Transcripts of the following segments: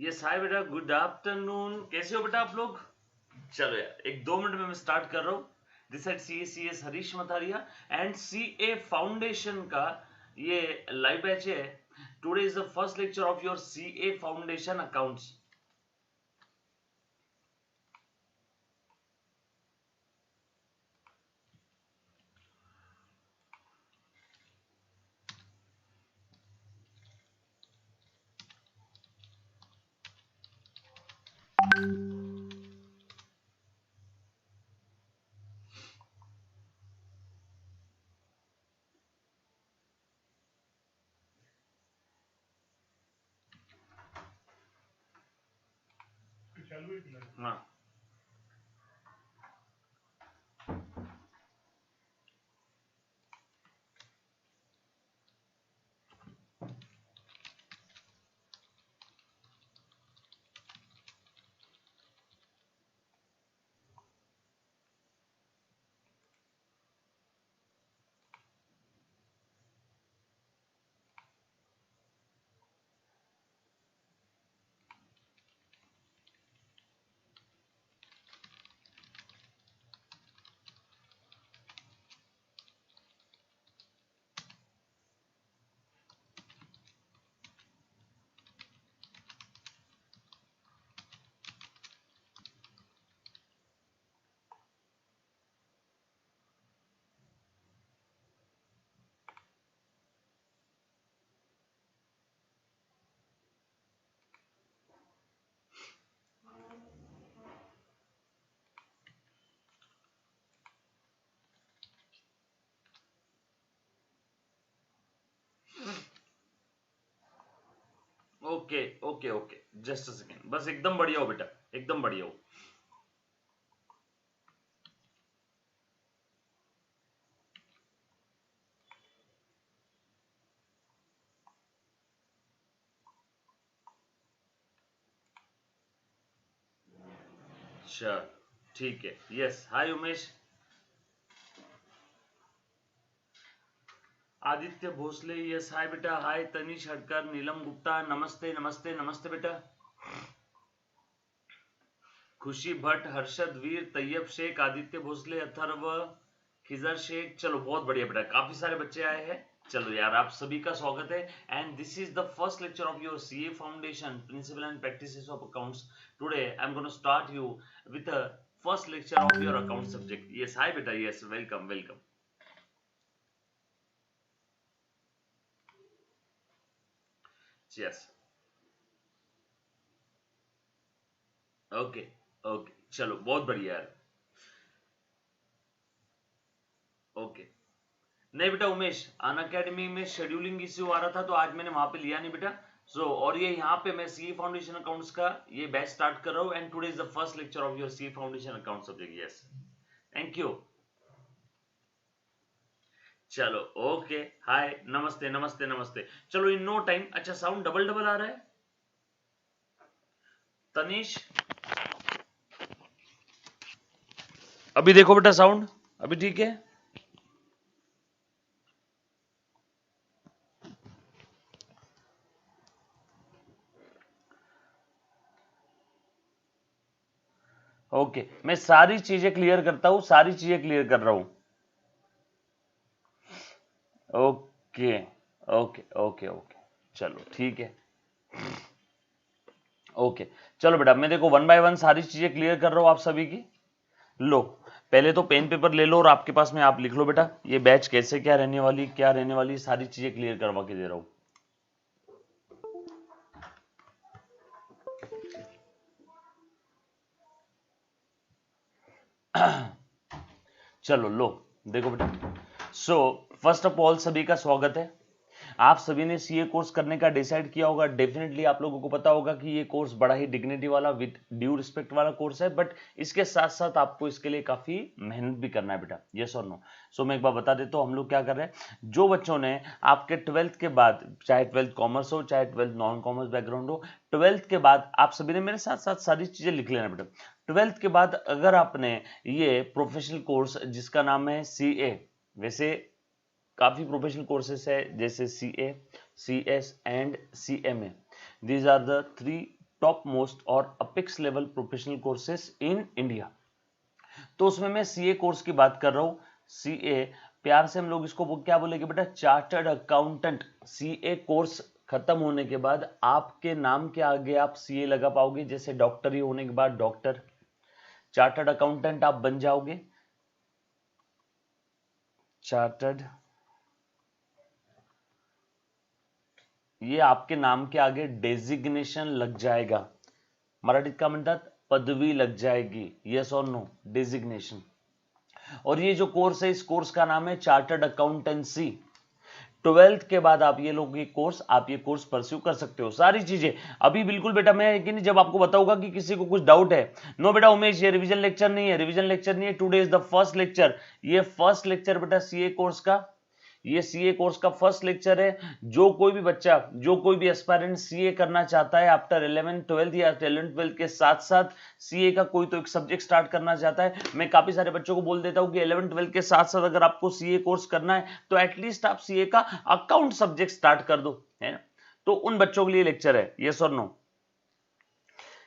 Yes hi बेटा, good afternoon. कैसे हो बेटा आप लोग? चलो यार, एक 2 मिनट में मैं स्टार्ट कर रहा हूँ। This side C S Harish Mathariya and CA foundation का ये लाइव बैच है। Today is the first lecture of your CA foundation accounts. हाँ, okay okay okay, just a second. बस एकदम बढ़िया हो बेटा, एकदम बढ़िया हो। चल ठीक है। Yes hi Umesh, Aditya Bhosle. Yes hi बेटा, हाय तनिष हटकर, नीलम गुप्ता, नमस्ते नमस्ते नमस्ते बेटा। खुशी भट्ट, हर्षद वीर, तैयब शेख, आदित्य भोसले, अथर्व, खिजर शेख। चलो बहुत बढ़िया बेटा, काफी सारे बच्चे आए हैं। चलो यार, आप सभी का स्वागत है and this is the first lecture of your CA foundation principle and practices of accounts. Today I am gonna start you with the first lecture of your account subject. Yes hi बेटा, yes welcome welcome. Yes okay okay, चलो बहुत बढ़िया यार। Okay नहीं बेटा Umesh, Unacademy में scheduling issue आ रहा था तो आज मैंने वहां पे लिया नहीं बेटा। और ये यहाँ पे मैं CA फाउंडेशन अकाउंट्स का ये बैच स्टार्ट कर रहा हूँ and today is the first lecture of your CA foundation account subject. Yes thank you. चलो ओके, हाय नमस्ते नमस्ते नमस्ते। चलो इन नो टाइम। अच्छा साउंड डबल डबल आ रहा है तनीश? अभी देखो बेटा, साउंड अभी ठीक है? ओके मैं सारी चीजें क्लियर करता हूं, सारी चीजें क्लियर कर रहा हूं। ओके ओके ओके ओके, चलो ठीक है। ओके चलो बेटा, मैं देखो वन बाय वन सारी चीजें क्लियर कर रहा हूं आप सभी की। लो पहले तो पेन पेपर ले लो और आपके पास में आप लिख लो बेटा, ये बैच कैसे क्या रहने वाली, क्या रहने वाली, सारी चीजें क्लियर करवा के दे रहा हूं। चलो लो देखो बेटा, सो फर्स्ट ऑफ ऑल सभी का स्वागत है। आप सभी ने CA कोर्स करने का डिसाइड किया होगा। डेफिनेटली आप लोगों को पता होगा कि ये कोर्स बड़ा ही डिग्निटी वाला विद ड्यू रिस्पेक्ट वाला कोर्स है, बट इसके साथ साथ आपको इसके लिए काफी मेहनत भी करना है बेटा। यस और नो? सो मैं एक बार बता देता हूँ हम लोग क्या कर रहे हैं। जो बच्चों ने आपके 12th के बाद, चाहे 12th कॉमर्स हो चाहे 12th नॉन कॉमर्स बैकग्राउंड हो, 12th के बाद आप सभी ने मेरे साथ साथ सारी चीजें लिख लेना बेटा। 12th के बाद अगर आपने ये प्रोफेशनल कोर्स जिसका नाम है CA, वैसे काफी प्रोफेशनल कोर्सेस है जैसे CA, CS एंड CMA। These are the 3 top most और apex level professional courses in India. तो उसमें मैं सीए कोर्स की बात कर रहा हूं। सीए प्यार से हम लोग इसको क्या बोलेंगे बेटा, चार्टर्ड अकाउंटेंट। सीए कोर्स खत्म होने के बाद आपके नाम के आगे आप सीए लगा पाओगे, जैसे डॉक्टरी होने के बाद डॉक्टर, चार्टर्ड अकाउंटेंट आप बन जाओगे, चार्टर्ड, ये आपके नाम के आगे डेजिग्नेशन लग जाएगा, मराठीत का म्हणतात पदवी लग जाएगी, यस और नो, डेजिग्नेशन। और ये जो कोर्स है, इस कोर्स का नाम है चार्टर्ड अकाउंटेंसी। 12th के बाद आप ये लोग ये कोर्स परस्यू कर सकते हो। सारी चीजें अभी बिल्कुल बेटा, मैं कि नहीं जब आपको बताऊंगा कि किसी को कुछ डाउट है, नो बेटा उमेश ये रिवीजन लेक्चर नहीं है, रिवीजन लेक्चर नहीं है, today is the first lecture. ये फर्स्ट लेक्चर बेटा सीए कोर्स का, ये सीए कोर्स का फर्स्ट लेक्चर है। जो कोई भी बच्चा, जो कोई भी एस्पायरेंट सीए करना चाहता है आफ्टर 11th 12th या 11th 12th के साथ साथ सीए का कोई तो एक सब्जेक्ट स्टार्ट करना चाहता है, मैं काफी सारे बच्चों को बोल देता हूं कि 11th 12th के साथ साथ अगर आपको सीए कोर्स करना है तो एटलीस्ट आप सीए का अकाउंट सब्जेक्ट स्टार्ट कर दो, है ना। तो उन बच्चों के लिए लेक्चर है, यस और नो।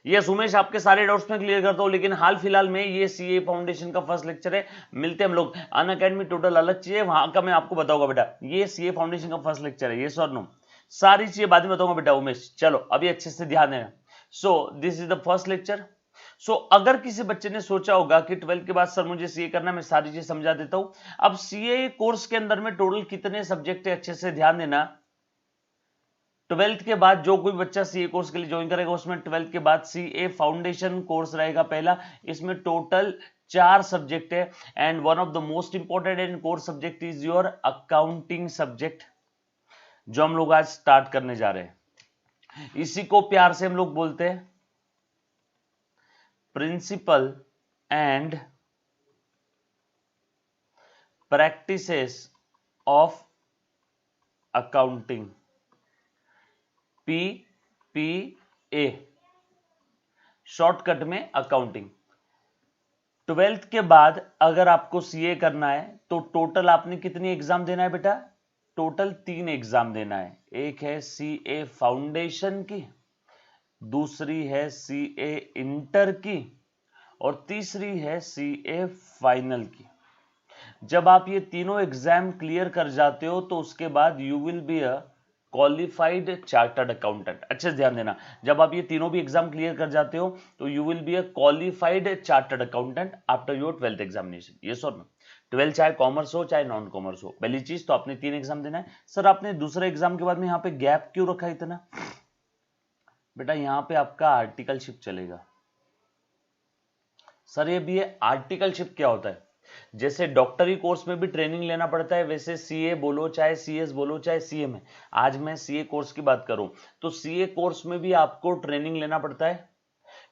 यस उमेश, आपके सारे डाउट्स में क्लियर करता हूं, लेकिन हाल फिलहाल में ये सीए फाउंडेशन का फर्स्ट लेक्चर है। मिलते हैं हम लोग, अनअकैडमी टोटल अलग चीज है, वहां का मैं आपको बताऊंगा बेटा। ये सीए फाउंडेशन का फर्स्ट लेक्चर है, यस और नो, सारी चीजें बाद में बताऊंगा बेटा उमेश। चलो अभी अच्छे से ध्यान देना। So this is the first lecture. So अगर किसी बच्चे ने सोचा होगा कि 12th के बाद सर मुझे सीए करना है, मैं सारी चीज समझा देता हूं। अब सीए कोर्स के अंदर में टोटल कितने सब्जेक्ट है, अच्छे से ध्यान देना। 12th के बाद जो कोई बच्चा सीए कोर्स के लिए ज्वाइन करेगा, उसमें 12th के बाद सीए फाउंडेशन कोर्स रहेगा पहला। इसमें टोटल 4 सब्जेक्ट है, and one of the most important and core subject is your accounting subject, जो हम लोग आज स्टार्ट करने जा रहे हैं। इसी को प्यार से हम लोग बोलते हैं principle and practices of accounting, PPA, shortcut में अकाउंटिंग। 12th के बाद अगर आपको सीए करना है तो टोटल आपने कितनी एग्जाम देना है बेटा, टोटल 3 एग्जाम देना है। एक है सीए फाउंडेशन की, दूसरी है सीए इंटर की, और तीसरी है सीए फाइनल की। जब आप ये तीनों एग्जाम क्लियर कर जाते हो तो उसके बाद you will be a qualified chartered accountant. अच्छे से ध्यान देना, जब आप ये तीनों भी एग्जाम क्लियर कर जाते हो तो you will be a qualified chartered accountant after your 12th examination, yes और नो। 12th चाहे कॉमर्स हो चाहे नॉन कॉमर्स हो, पहली चीज तो आपने 3 एग्जाम देना है। सर आपने दूसरे एग्जाम के बाद में यहाँ पे गैप क्यों रखा इतना, बेटा यहाँ पे आपका आर्टिकलशिप चलेगा। सर ये भी है, आर्टिकलशिप क्या होता है, जैसे डॉक्टरी कोर्स में भी ट्रेनिंग लेना पड़ता है, वैसे सीए बोलो चाहे सीएस बोलो चाहे सीए में, आज मैं सीए कोर्स की बात करूं तो सीए कोर्स में भी आपको ट्रेनिंग लेना पड़ता है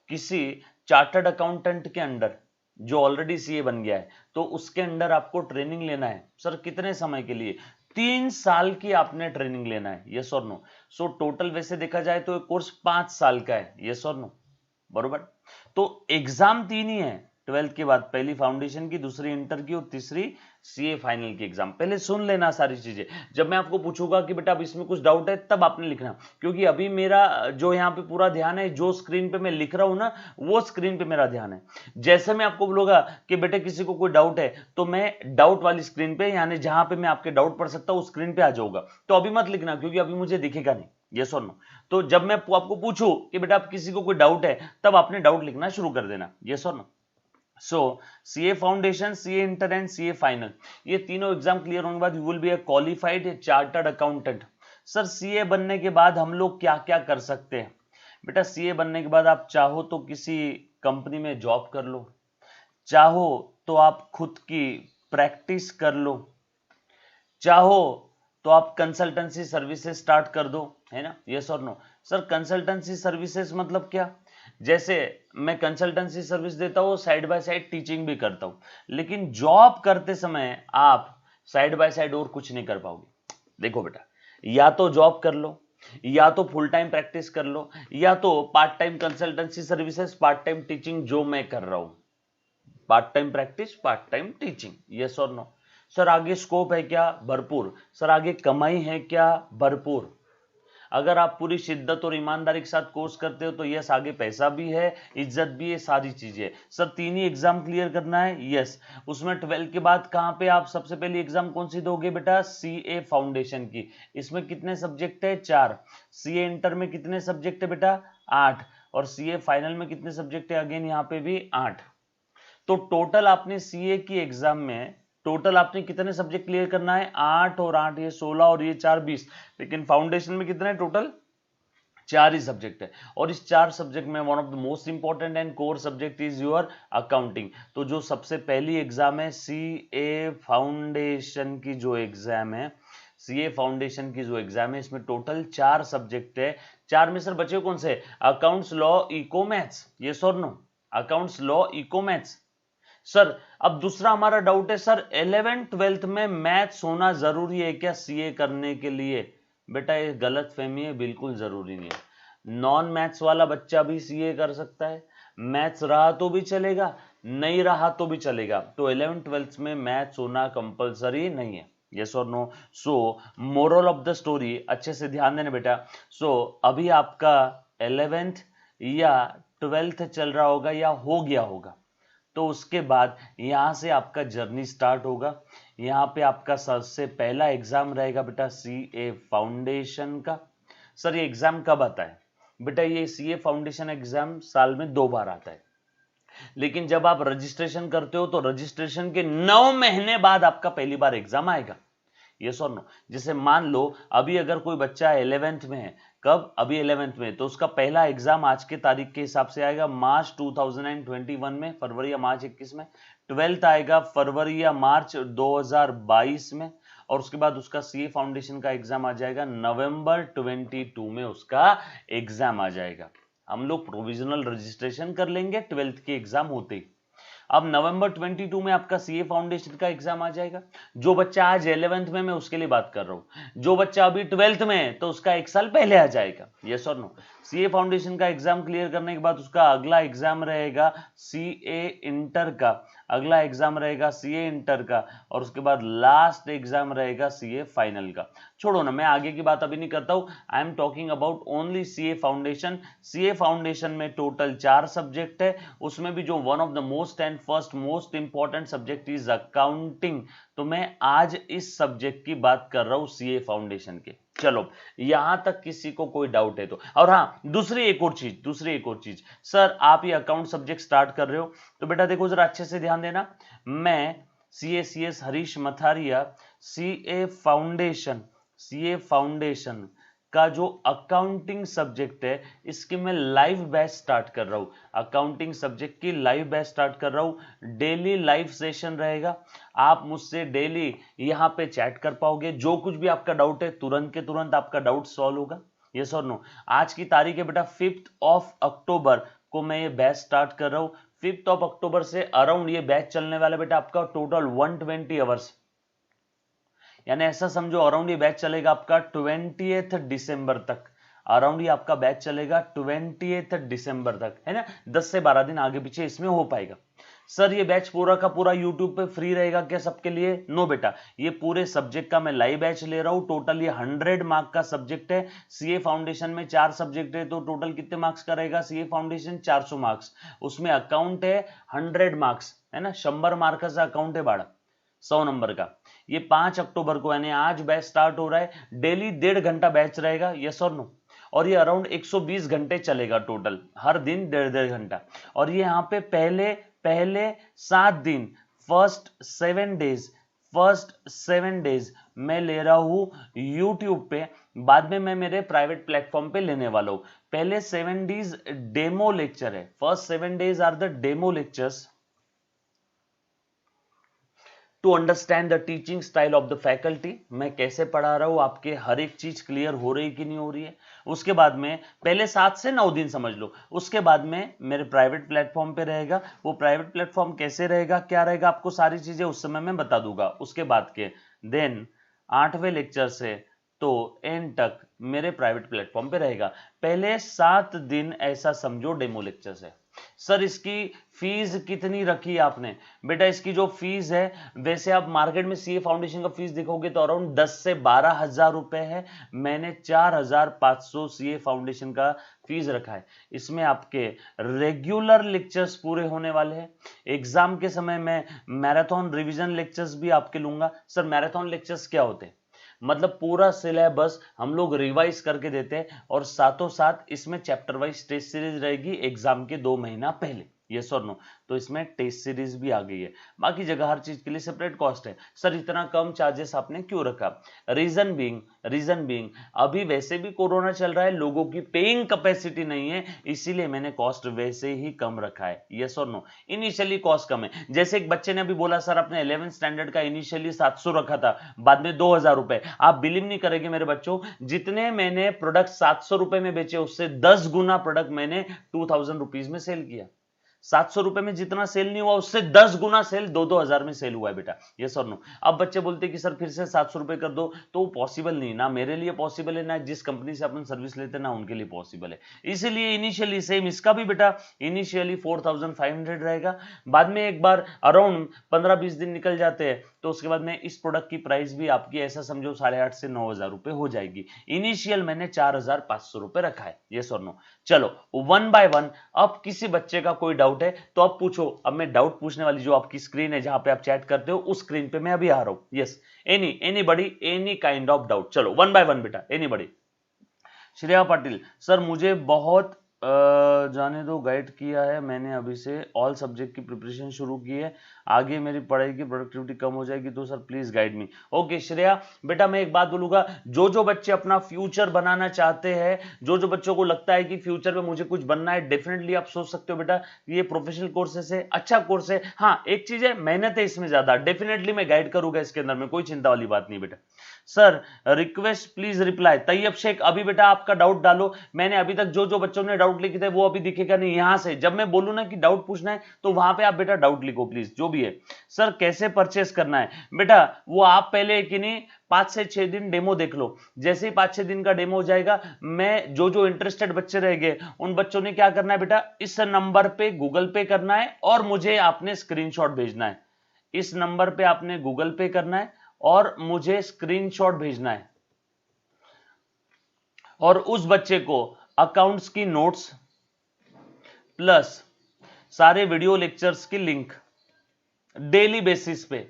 किसी चार्टर्ड अकाउंटेंट के अंडर, जो ऑलरेडी सीए बन गया है, तो उसके अंडर आपको ट्रेनिंग लेना है। सर कितने समय के लिए, 3 साल की आपने ट्रेनिंग लेना है, यस और नो। सो टोटल वैसे देखा जाए तो कोर्स 5 साल का है, यस और नो, बरोबर। तो एग्जाम 3 ही है 12th के बाद, पहली फाउंडेशन की, दूसरी इंटर की और तीसरी सीए फाइनल की एग्जाम। पहले सुन लेना सारी चीजें, जब मैं आपको पूछूंगा कि बेटा अब इसमें कुछ डाउट है तब आपने लिखना, क्योंकि अभी मेरा जो यहाँ पे पूरा ध्यान है, जो स्क्रीन पे मैं लिख रहा हूं ना, वो स्क्रीन पे मेरा ध्यान है। जैसे मैं आपको बोलूंगा कि बेटे किसी को कोई डाउट है तो मैं डाउट वाली स्क्रीन पे, यानी जहां पे मैं आपके डाउट पढ़ सकता हूं उस स्क्रीन पे आ जाऊंगा। तो अभी मत लिखना क्योंकि अभी मुझे दिखेगा नहीं, यस और नो। तो जब मैं आपको पूछूं कि बेटा आप किसी को कोई डाउट है तब आपने डाउट लिखना शुरू कर देना, यस और no. So CA foundation, CA inter and CA final, ये तीनों एग्जाम क्लियर होने के बाद you will be a qualified chartered accountant. Sir CA बनने के बाद हम लोग क्या क्या कर सकते हैं, बेटा सीए बनने के बाद आप चाहो तो किसी कंपनी में जॉब कर लो, चाहो तो आप खुद की प्रैक्टिस कर लो, चाहो तो आप कंसल्टेंसी सर्विसेज स्टार्ट कर दो, है ना, यस और नो। सर कंसल्टेंसी सर्विसेज मतलब क्या, जैसे मैं कंसल्टेंसी सर्विस देता हूं, साइड बाय साइड टीचिंग भी करता हूं, लेकिन जॉब करते समय आप साइड बाय साइड और कुछ नहीं कर पाओगे। देखो बेटा, या तो जॉब कर लो, या तो फुल टाइम प्रैक्टिस कर लो, या तो part time consultancy services, part time teaching, जो मैं कर रहा हूं, part time practice, part time teaching, yes और नो। सर आगे स्कोप है क्या, भरपूर। सर आगे कमाई है क्या, भरपूर। अगर आप पूरी शिद्दत और ईमानदारी के साथ कोर्स करते हो तो यस आगे पैसा भी है, इज्जत भी है, सारी चीजें। सर 3 ही एग्जाम क्लियर करना है, यस। उसमें 12 के बाद कहां पे आप सबसे पहले एग्जाम कौन सी दोगे बेटा? सीए फाउंडेशन की। इसमें कितने सब्जेक्ट है? 4। सीए इंटर में कितने सब्जेक्ट है बेटा? 8। और सीए फाइनल में कितने सब्जेक्ट है? अगेन यहाँ पे भी 8। तो टोटल आपने सीए की एग्जाम में टोटल आपने कितने सब्जेक्ट क्लियर करना है? 8 और 8 ये 16 और ये 4 20। लेकिन फाउंडेशन में कितने टोटल? 4 ही सब्जेक्ट है। और इस 4 सब्जेक्ट में one of the most important and core subject is your accounting. तो जो सबसे पहली एग्जाम है सीए फाउंडेशन की जो एग्जाम है, सीए फाउंडेशन की जो एग्जाम है, इसमें टोटल 4 सब्जेक्ट है। 4 में सर बचे कौन से? Accounts, law, eco, maths. Yes और no? Accounts, law, eco, maths. Sir अब दूसरा हमारा डाउट है, सर 11th 12th में मैथ्स होना जरूरी है क्या सीए करने के लिए? बेटा ये गलत फहमी है, बिल्कुल जरूरी नहीं है। नॉन मैथ्स वाला बच्चा भी सीए कर सकता है, मैथ्स रहा तो भी चलेगा, नहीं रहा तो भी चलेगा। तो 11th 12th में मैथ्स होना कंपलसरी नहीं है। यस और no? So moral of the story, अच्छे से ध्यान देना बेटा। सो अभी आपका 11th या 12th चल रहा होगा या हो गया होगा, तो उसके बाद यहां से आपका जर्नी स्टार्ट होगा। यहां पे आपका सबसे पहला एग्जाम रहेगा बेटा सीए फाउंडेशन का। सर ये एग्जाम कब आता है? बेटा ये सीए फाउंडेशन एग्जाम साल में 2 बार आता है, लेकिन जब आप रजिस्ट्रेशन करते हो तो रजिस्ट्रेशन के 9 महीने बाद आपका पहली बार एग्जाम आएगा। यस और नो? जैसे मान लो अभी अगर कोई बच्चा 11th में है, कब? अभी 11th में, तो उसका पहला एग्जाम आज के तारीख के हिसाब से आएगा मार्च 2021 में, फरवरी या मार्च 21 में। 12th आएगा फरवरी या मार्च 2022 में। और उसके बाद उसका सीए फाउंडेशन का एग्जाम आ जाएगा नवंबर 22 में, उसका एग्जाम आ जाएगा। हम लोग प्रोविजनल रजिस्ट्रेशन कर लेंगे 12th के एग्जाम होते ही। अब नवंबर 22 में आपका सीए फाउंडेशन का एग्जाम आ जाएगा। जो बच्चा आज 11th में, मैं उसके लिए बात कर रहा हूं, जो बच्चा अभी 12th में है तो उसका 1 साल पहले आ जाएगा। यस और नो? सीए फाउंडेशन का एग्जाम क्लियर करने के बाद उसका अगला एग्जाम रहेगा सीए इंटर का, अगला एग्जाम रहेगा सीए इंटर का, और उसके बाद लास्ट एग्जाम रहेगा सीए फाइनल का। छोड़ो ना, मैं आगे की बात अभी नहीं करता हूं। I am talking about only CA foundation. CA foundation में टोटल 4 सब्जेक्ट है, उसमें भी जो one of the most and first most important subject is accounting. तो मैं आज इस सब्जेक्ट की बात कर रहा हूं सीए फाउंडेशन के। चलो यहां तक किसी को कोई डाउट है तो? और हाँ, दूसरी एक और चीज, सर आप ये अकाउंट सब्जेक्ट स्टार्ट कर रहे हो तो बेटा देखो जरा अच्छे से ध्यान देना। मैं CACS हरीश मथारिया सीए फाउंडेशन का जो अकाउंटिंग सब्जेक्ट है, इसकी मैं लाइव बैच स्टार्ट कर रहा हूं। अकाउंटिंग सब्जेक्ट की लाइव बैच स्टार्ट कर रहा हूं। डेली लाइव सेशन रहेगा, आप मुझसे डेली यहां पे चैट कर पाओगे। जो कुछ भी आपका डाउट है तुरंत के तुरंत आपका डाउट सॉल्व होगा। यस और नो? आज की तारीख है बेटा 5 अक्टूबर को मैं ये बैच स्टार्ट कर रहा हूं। 5 अक्टूबर से अराउंड ये बैच चलने वाला बेटा आपका टोटल 120 आवर्स, यानी ऐसा समझो अराउंड ये बैच चलेगा आपका 20th दिसंबर तक। अराउंड ये आपका बैच चलेगा 20th दिसंबर तक, है ना? 10 से 12 दिन आगे पीछे इसमें हो पाएगा। सर ये बैच पूरा का पूरा यूट्यूब पे फ्री रहेगा क्या सबके लिए? नो बेटा, ये पूरे सब्जेक्ट का मैं लाइव बैच ले रहा हूं। टोटल ये 100 मार्क का सब्जेक्ट है। सीए फाउंडेशन में 4 सब्जेक्ट है, तो टोटल कितने मार्क्स का रहेगा सीए फाउंडेशन? 400 मार्क्स। उसमें अकाउंट है 100 मार्क्स, है ना? 100 मार्क का अकाउंट है बाड़ा, 100 नंबर का। ये 5 अक्टूबर को यानी आज बैच स्टार्ट हो रहा है। डेली 1.5 घंटा बैच रहेगा। यस और नो? और ये अराउंड 120 घंटे चलेगा टोटल, हर दिन 1.5 घंटा। और ये यहाँ पे पहले 7 दिन, फर्स्ट 7 डेज मैं ले रहा हूं यूट्यूब पे, बाद में मैं मेरे प्राइवेट प्लेटफॉर्म पे लेने वाला हूं। पहले 7 डेज डेमो लेक्चर है। First 7 days are the demo lectures to understand the teaching style of the faculty. मैं कैसे पढ़ा रहा हूं, आपके हर एक चीज क्लियर हो रही कि नहीं हो रही है। उसके बाद में पहले 7 से 9 दिन समझ लो। उसके बाद में मेरे प्राइवेट प्लेटफॉर्म पे रहेगा। वो प्राइवेट प्लेटफॉर्म कैसे रहेगा, क्या रहेगा, आपको सारी चीजें उस समय में बता दूंगा। उसके बाद के देन 8वें लेक्चर से तो एंड तक मेरे प्राइवेट प्लेटफॉर्म पे रहेगा। पहले 7 दिन ऐसा समझो डेमो लेक्चर से। सर इसकी फीस कितनी रखी है आपने? बेटा इसकी जो फीस है, वैसे आप मार्केट में सीए फाउंडेशन का फीस देखोगे तो अराउंड 10 से 12 हजार रुपए है। मैंने 4500 सीए फाउंडेशन का फीस रखा है। इसमें आपके रेगुलर लेक्चर्स पूरे होने वाले हैं। एग्जाम के समय में मैराथन रिवीजन लेक्चर्स भी आपके लूंगा। सर मैराथन लेक्चर्स क्या होते हैं? मतलब पूरा सिलेबस हम लोग रिवाइज करके देते हैं और साथों साथ इसमें चैप्टर वाइज टेस्ट सीरीज रहेगी एग्जाम के 2 महीना पहले। यस और नो? तो इसमें टेस्ट सीरीज भी आ गई है। बाकी जगह हर चीज के लिए सेपरेट कॉस्ट है। सर इतना कम चार्जेस आपने क्यों रखा? रीजन बीइंग अभी वैसे भी कोरोना चल रहा है, लोगों की पेइंग कैपेसिटी नहीं है, इसीलिए मैंने कॉस्ट वैसे ही कम रखा है। यस और नो? इनिशियली कॉस्ट कम है। जैसे एक बच्चे ने अभी बोला सर आपने 11th स्टैंडर्ड का इनिशियली 700 रखा था, बाद में 2000 रुपए। आप बिलीव नहीं करेंगे मेरे बच्चों, जितने मैंने प्रोडक्ट 700 रुपए में बेचे उससे 10 गुना प्रोडक्ट मैंने 2000 रुपीज में सेल किया। 700 रुपए में जितना सेल नहीं हुआ उससे 10 गुना सेल 2-2000 में सेल हुआ है बेटा। यस और नो? अब बच्चे बोलते कि सर फिर से 700 रुपए कर दो, तो पॉसिबल नहीं, ना मेरे लिए पॉसिबल है, ना जिस कंपनी से अपन सर्विस लेते हैं ना उनके लिए पॉसिबल है। इसीलिए इनिशियली सेम इसका भी बेटा इनिशियली 4500 रहेगा। बाद में एक बार अराउंड 15-20 दिन निकल जाते हैं तो उसके बाद में इस प्रोडक्ट की प्राइस भी आपकी ऐसा समझो 8,500 से 9,000 रुपए हो जाएगी। इनिशियल मैंने 4,500 रुपए रखा है। यस और नो? चलो 1 बाय 1 अब किसी बच्चे का कोई डाउट है तो अब पूछो। अब मैं डाउट पूछने वाली जो आपकी स्क्रीन है जहां पे आप चैट करते हो उस स्क्रीन पे मैं अभी आ रहा हूं। Yes, anybody any kind of doubt. चलो 1 बाय 1 बेटा, एनीबॉडी। श्रेया पाटिल, सर मुझे बहुत जाने दो, गाइड किया है मैंने, अभी से ऑल सब्जेक्ट की प्रिपरेशन शुरू की है, आगे मेरी पढ़ाई की प्रोडक्टिविटी कम हो जाएगी तो sir please guide me. Okay Shreya बेटा, मैं एक बात बोलूंगा, जो जो बच्चे अपना फ्यूचर बनाना चाहते हैं, जो जो बच्चों को लगता है कि फ्यूचर में मुझे कुछ बनना है, डेफिनेटली आप सोच सकते हो बेटा ये प्रोफेशनल कोर्सेस है, अच्छा कोर्स है। हाँ एक चीज है, मेहनत है इसमें ज्यादा, डेफिनेटली मैं गाइड करूंगा इसके अंदर में, कोई चिंता वाली बात नहीं बेटा। Sir request please reply. Tayyab Shaikh, अभी बेटा आपका डाउट डालो। मैंने अभी तक जो जो बच्चों ने डाउट लिखे थे वो अभी दिखेगा नहीं, यहां से जब मैं बोलूं ना कि डाउट पूछना है तो वहां पे आप बेटा डाउट लिखो प्लीज, जो भी है। सर कैसे परचेस करना है? बेटा वो आप पहले कि नहीं 5 से 6 दिन डेमो देख लो। जैसे ही 5-6 दिन का डेमो हो जाएगा, मैं जो जो इंटरेस्टेड बच्चे रहेंगे उन बच्चों ने क्या करना है बेटा, इस नंबर पे गूगल पे करना है और मुझे आपने स्क्रीनशॉट भेजना है। इस नंबर पे आपने गूगल पे करना है और मुझे स्क्रीनशॉट भेजना है, और उस बच्चे को अकाउंट्स की नोट्स प्लस सारे वीडियो लेक्चर्स की लिंक डेली बेसिस पे,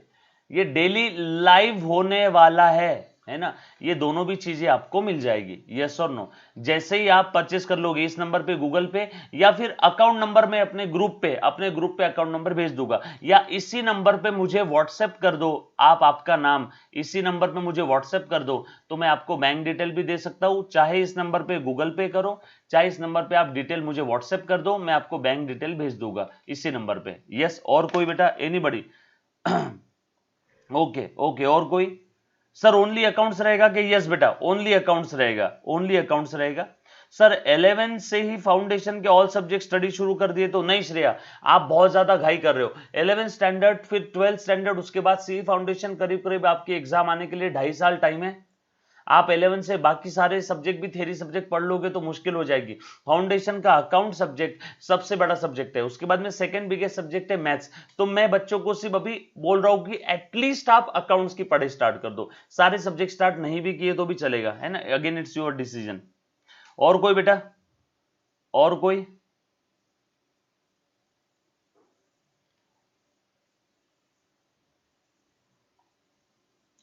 ये डेली लाइव होने वाला है ना, ये दोनों भी चीजें आपको मिल जाएगी। यस और नो? जैसे ही आप परचेस कर लोगे इस नंबर पे गूगल पे या फिर अकाउंट नंबर में अपने ग्रुप पे अकाउंट नंबर भेज दूंगा, या इसी नंबर पे मुझे व्हाट्सएप कर दो, आप आपका नाम इसी नंबर पे मुझे व्हाट्सएप कर दो तो मैं आपको बैंक डिटेल भी दे सकता हूं। चाहे इस नंबर पे गूगल पे करो, चाहे इस नंबर पे आप डिटेल मुझे व्हाट्सएप कर दो, मैं आपको बैंक डिटेल भेज दूंगा इसी नंबर पे। यस, और कोई बेटा, एनीबॉडी? ओके ओके, और कोई? सर ओनली अकाउंट्स रहेगा कि? यस बेटा ओनली अकाउंट्स रहेगा, ओनली अकाउंट्स रहेगा। सर 11 से ही फाउंडेशन के ऑल सब्जेक्ट स्टडी शुरू कर दिए तो? नहीं श्रेया, आप बहुत ज्यादा घाई कर रहे हो। 11 स्टैंडर्ड फिर 12 स्टैंडर्ड, उसके बाद सी फाउंडेशन, करीब करीब आपके एग्जाम आने के लिए 2.5 साल टाइम है। आप 11 से बाकी सारे सब्जेक्ट भी थ्योरी सब्जेक्ट पढ़ लोगे तो मुश्किल हो जाएगी। फाउंडेशन का अकाउंट सब्जेक्ट सबसे बड़ा सब्जेक्ट है, उसके बाद में सेकंड बिगेस्ट सब्जेक्ट है मैथ्स। तो मैं बच्चों को सिर्फ अभी बोल रहा हूं कि एटलीस्ट आप अकाउंट्स की पढ़ाई स्टार्ट कर दो, सारे सब्जेक्ट स्टार्ट नहीं भी किए तो भी चलेगा, है ना, अगेन इट्स योर डिसीजन। और कोई बेटा? और कोई?